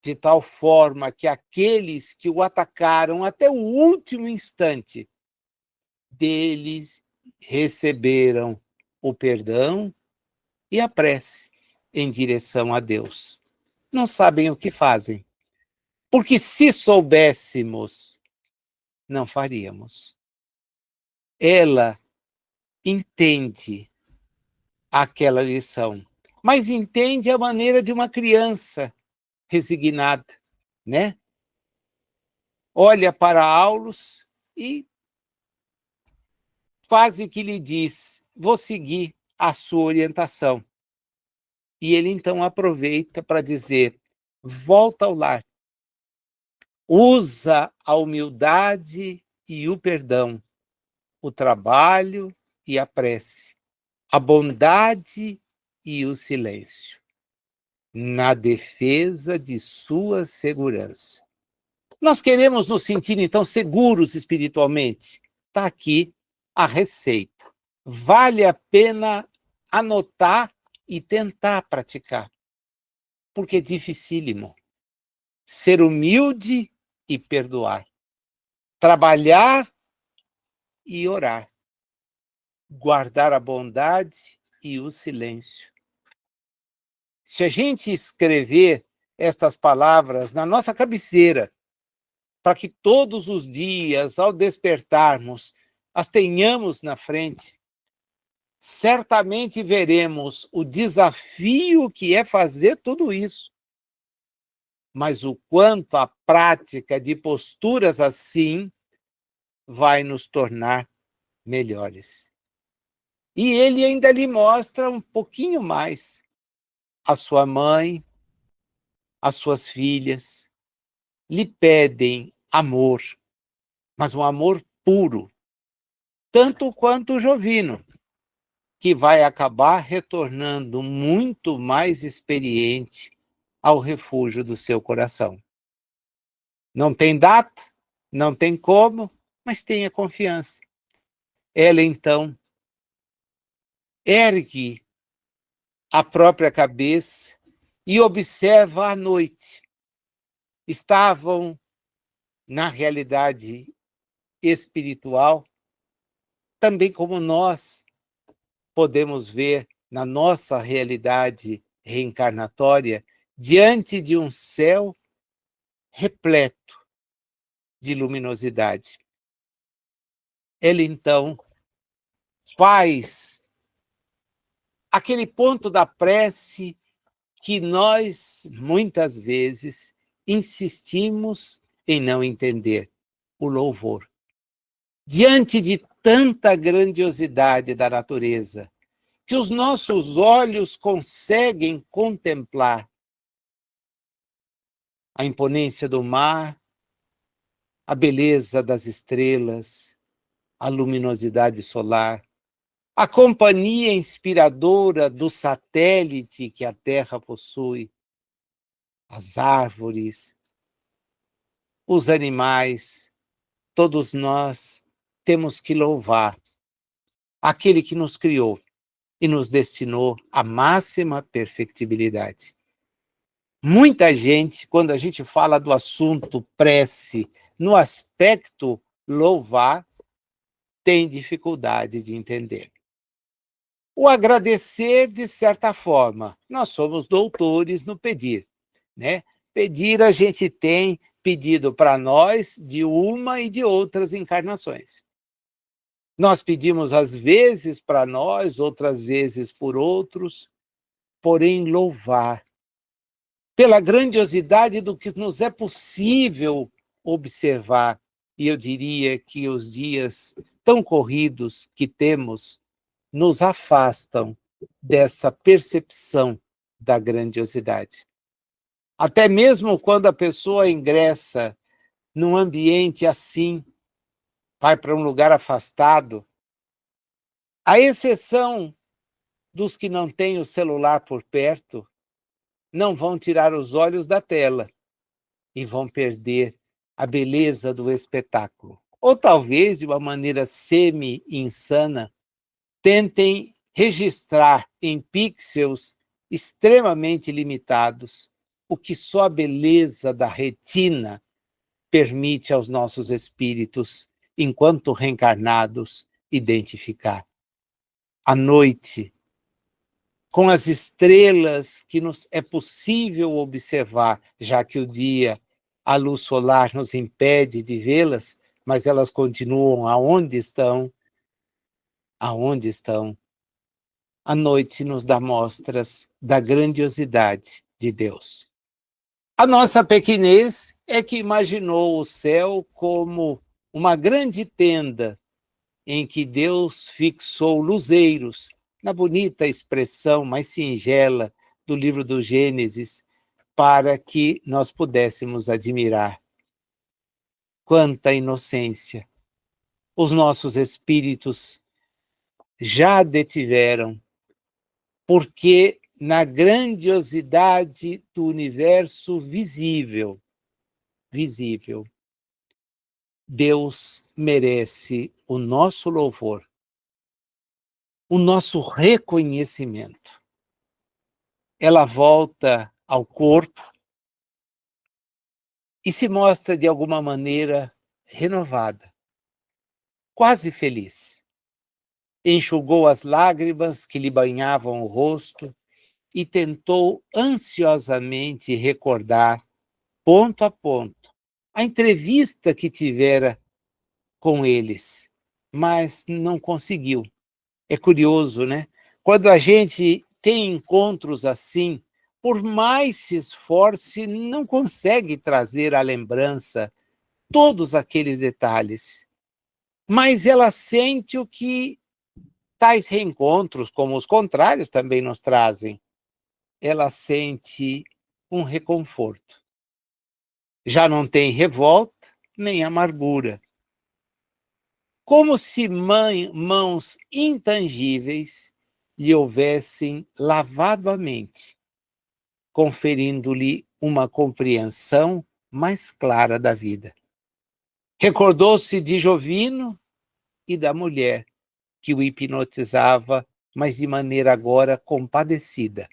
A: de tal forma que aqueles que o atacaram até o último instante, deles receberam o perdão e a prece em direção a Deus. Não sabem o que fazem, porque se soubéssemos, não faríamos. Ela entende aquela lição, mas entende a maneira de uma criança resignada, né? Olha para Aulus e quase que lhe diz: vou seguir a sua orientação. E ele então aproveita para dizer: volta ao lar. Usa a humildade e o perdão, o trabalho e a prece, a bondade e o silêncio, na defesa de sua segurança. Nós queremos nos sentir, então, seguros espiritualmente. Está aqui a receita. Vale a pena anotar e tentar praticar, porque é dificílimo. ser humilde e perdoar, trabalhar e orar, guardar a bondade e o silêncio. Se a gente escrever estas palavras na nossa cabeceira, para que todos os dias, ao despertarmos, as tenhamos na frente, certamente veremos o desafio que é fazer tudo isso, mas o quanto a prática de posturas assim vai nos tornar melhores. E ele ainda lhe mostra um pouquinho mais a sua mãe, as suas filhas, lhe pedem amor, mas um amor puro, tanto quanto o Jovino, que vai acabar retornando muito mais experiente ao refúgio do seu coração. Não tem data, não tem como, mas tenha confiança. Ela, então, ergue a própria cabeça e observa a noite. Estavam, na realidade espiritual, também como nós podemos ver na nossa realidade reencarnatória, diante de um céu repleto de luminosidade. Ele, então, faz aquele ponto da prece que nós, muitas vezes, insistimos em não entender: o louvor. Diante de tanta grandiosidade da natureza, que os nossos olhos conseguem contemplar a imponência do mar, a beleza das estrelas, a luminosidade solar, a companhia inspiradora do satélite que a Terra possui, as árvores, os animais, todos nós temos que louvar aquele que nos criou e nos destinou à máxima perfectibilidade. Muita gente, quando a gente fala do assunto prece, no aspecto louvar, tem dificuldade de entender. O agradecer, de certa forma, nós somos doutores no pedir, né? Pedir a gente tem pedido para nós de uma e de outras encarnações. Nós pedimos às vezes para nós, outras vezes por outros, porém louvar pela grandiosidade do que nos é possível observar. E eu diria que os dias tão corridos que temos nos afastam dessa percepção da grandiosidade. Até mesmo quando a pessoa ingressa num ambiente assim, vai para um lugar afastado, à exceção dos que não têm o celular por perto, não vão tirar os olhos da tela e vão perder a beleza do espetáculo. Ou talvez, de uma maneira semi-insana, tentem registrar em pixels extremamente limitados o que só a beleza da retina permite aos nossos espíritos, enquanto reencarnados, identificar. À noite, com as estrelas que nos é possível observar, já que o dia, a luz solar nos impede de vê-las, mas elas continuam aonde estão, aonde estão. A noite nos dá mostras da grandiosidade de Deus. A nossa pequenez é que imaginou o céu como uma grande tenda em que Deus fixou luzeiros, na bonita expressão mais singela do livro do Gênesis, para que nós pudéssemos admirar. Quanta inocência os nossos espíritos já detiveram, porque na grandiosidade do universo visível, Deus merece o nosso louvor, o nosso reconhecimento. Ela volta ao corpo, e se mostra de alguma maneira renovada, quase feliz. Enxugou as lágrimas que lhe banhavam o rosto e tentou ansiosamente recordar, ponto a ponto, a entrevista que tivera com eles, mas não conseguiu. É curioso, né? Quando a gente tem encontros assim, por mais se esforce, não consegue trazer à lembrança todos aqueles detalhes. Mas ela sente o que tais reencontros, como os contrários, também nos trazem. Ela sente um reconforto. Já não tem revolta nem amargura. Como se mãos intangíveis lhe houvessem lavado a mente, conferindo-lhe uma compreensão mais clara da vida. Recordou-se de Jovino e da mulher que o hipnotizava, mas de maneira agora compadecida,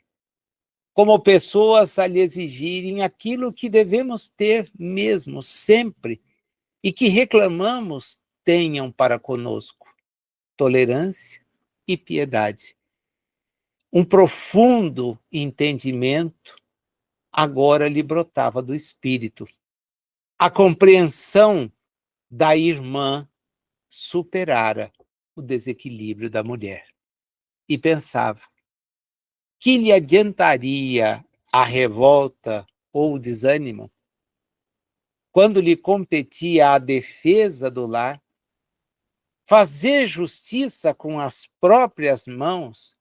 A: como pessoas a lhe exigirem aquilo que devemos ter mesmo, sempre, e que reclamamos tenham para conosco: tolerância e piedade. Um profundo entendimento agora lhe brotava do espírito. A compreensão da irmã superara o desequilíbrio da mulher. E pensava: que lhe adiantaria a revolta ou o desânimo quando lhe competia a defesa do lar? Fazer justiça com as próprias mãos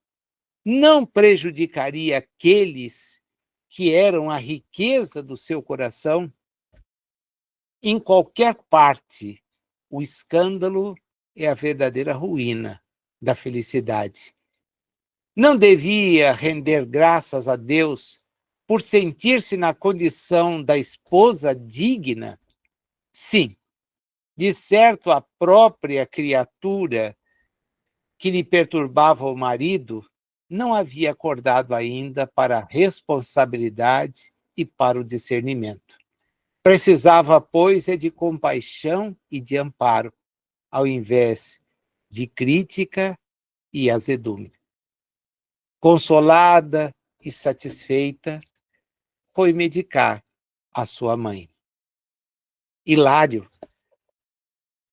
A: não prejudicaria aqueles que eram a riqueza do seu coração? Em qualquer parte, o escândalo é a verdadeira ruína da felicidade. Não devia render graças a Deus por sentir-se na condição da esposa digna? Sim, de certo, a própria criatura que lhe perturbava o marido não havia acordado ainda para a responsabilidade e para o discernimento. Precisava, pois, de compaixão e de amparo, ao invés de crítica e azedume. Consolada e satisfeita, foi medicar a sua mãe. Hilário,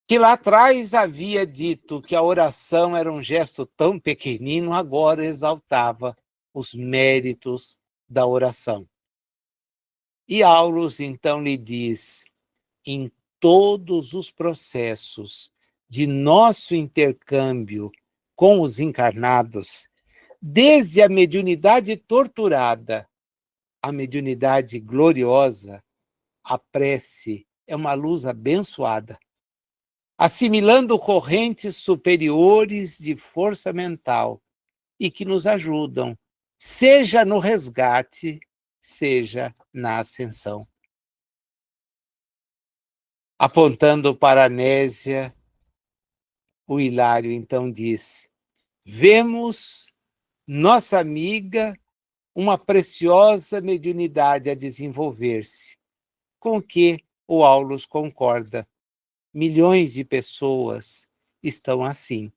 A: que lá atrás havia dito que a oração era um gesto tão pequenino, agora exaltava os méritos da oração. E Aulus então lhe diz: em todos os processos de nosso intercâmbio com os encarnados, desde a mediunidade torturada à mediunidade gloriosa, a prece é uma luz abençoada, assimilando correntes superiores de força mental e que nos ajudam, seja no resgate, seja na ascensão. Apontando para a Nésia, o Hilário então diz: vemos nossa amiga uma preciosa mediunidade a desenvolver-se, com que o Aulus concorda. Milhões de pessoas estão assim.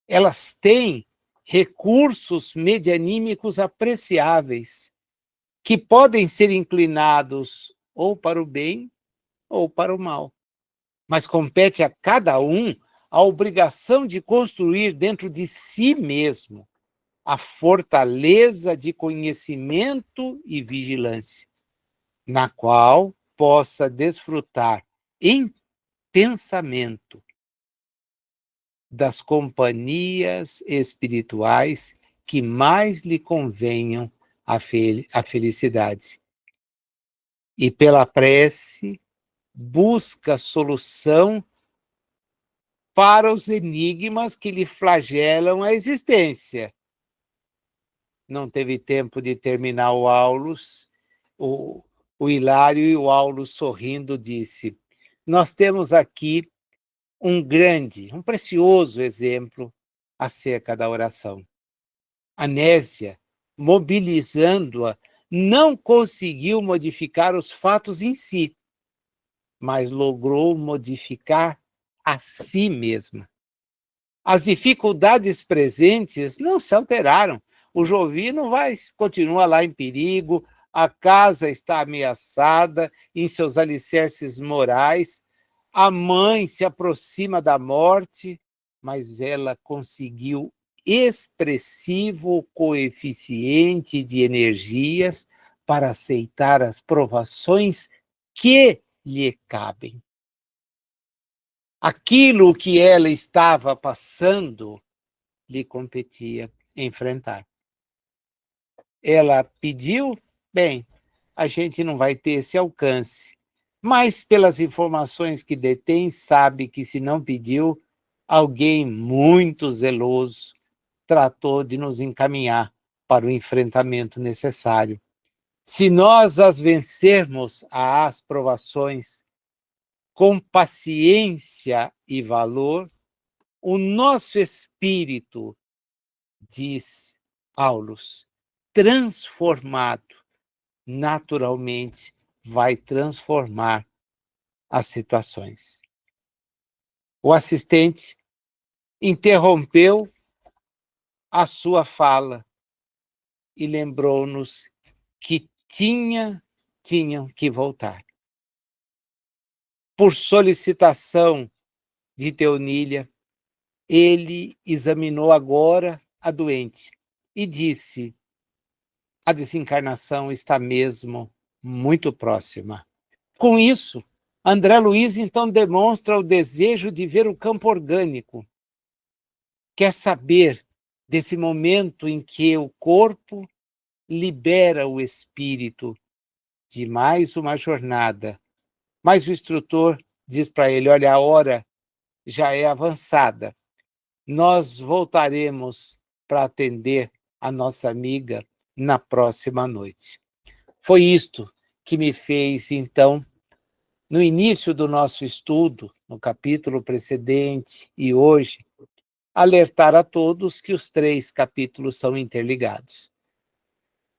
A: Elas têm recursos medianímicos apreciáveis, que podem ser inclinados ou para o bem ou para o mal. Mas compete a cada um a obrigação de construir dentro de si mesmo a fortaleza de conhecimento e vigilância, na qual possa desfrutar em pensamento das companhias espirituais que mais lhe convenham à felicidade. E pela prece, busca solução para os enigmas que lhe flagelam a existência. Não teve tempo de terminar o Aulus, o Hilário, e o Aulus, sorrindo, disse: nós temos aqui um precioso exemplo acerca da oração. A Nésia, mobilizando-a, não conseguiu modificar os fatos em si, mas logrou modificar a si mesma. As dificuldades presentes não se alteraram. O Jovino continua lá em perigo, a casa está ameaçada em seus alicerces morais, a mãe se aproxima da morte, mas ela conseguiu expressivo coeficiente de energias para aceitar as provações que lhe cabem. Aquilo que ela estava passando lhe competia enfrentar. Ela pediu, bem, a gente não vai ter esse alcance, mas pelas informações que detém, sabe que se não pediu, alguém muito zeloso tratou de nos encaminhar para o enfrentamento necessário. Se nós as vencermos às provações com paciência e valor, o nosso espírito, diz Aulus, transformado, naturalmente vai transformar as situações. O assistente interrompeu a sua fala e lembrou-nos que tinham que voltar. Por solicitação de Teonília, ele examinou agora a doente e disse: a desencarnação está mesmo muito próxima. Com isso, André Luiz então demonstra o desejo de ver o campo orgânico. Quer saber desse momento em que o corpo libera o espírito de mais uma jornada. Mas o instrutor diz para ele: olha, a hora já é avançada. Nós voltaremos para atender a nossa amiga na próxima noite. Foi isto que me fez, então, no início do nosso estudo, no capítulo precedente e hoje, alertar a todos que os 3 capítulos são interligados.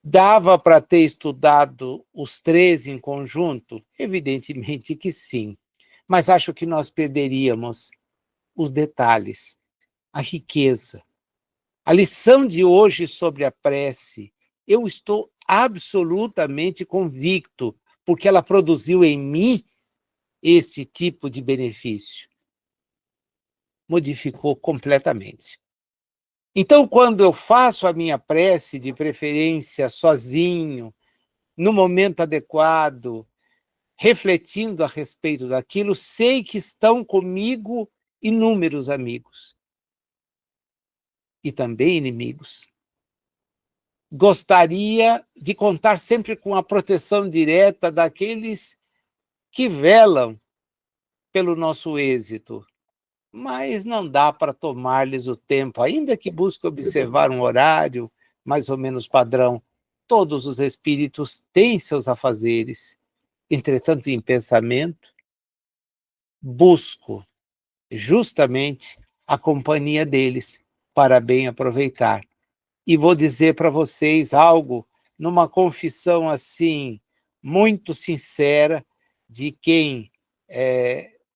A: Dava para ter estudado os 3 em conjunto? Evidentemente que sim, mas acho que nós perderíamos os detalhes, a riqueza. A lição de hoje sobre a prece, eu estou absolutamente convicto, porque ela produziu em mim esse tipo de benefício. Modificou completamente. Então, quando eu faço a minha prece, de preferência sozinho, no momento adequado, refletindo a respeito daquilo, sei que estão comigo inúmeros amigos e também inimigos. Gostaria de contar sempre com a proteção direta daqueles que velam pelo nosso êxito, mas não dá para tomar-lhes o tempo, ainda que busque observar um horário mais ou menos padrão. Todos os espíritos têm seus afazeres. Entretanto, em pensamento, busco justamente a companhia deles para bem aproveitar. E vou dizer para vocês algo, numa confissão assim, muito sincera, de quem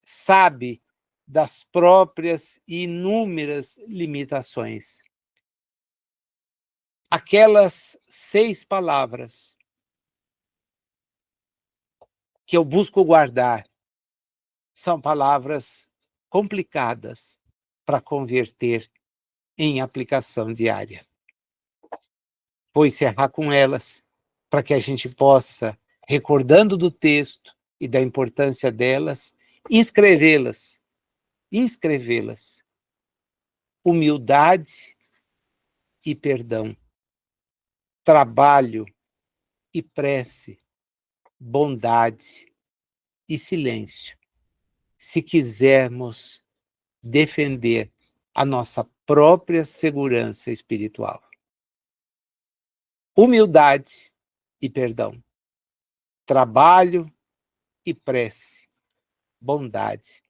A: sabe das próprias inúmeras limitações. Aquelas 6 palavras que eu busco guardar são palavras complicadas para converter em aplicação diária. Vou encerrar com elas, para que a gente possa, recordando do texto e da importância delas, inscrevê-las. Humildade e perdão. Trabalho e prece. Bondade e silêncio. Se quisermos defender a nossa própria segurança espiritual. Humildade e perdão. Trabalho e prece. Bondade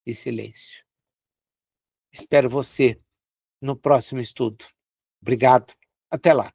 A: e silêncio. Espero você no próximo estudo. Obrigado. Até lá.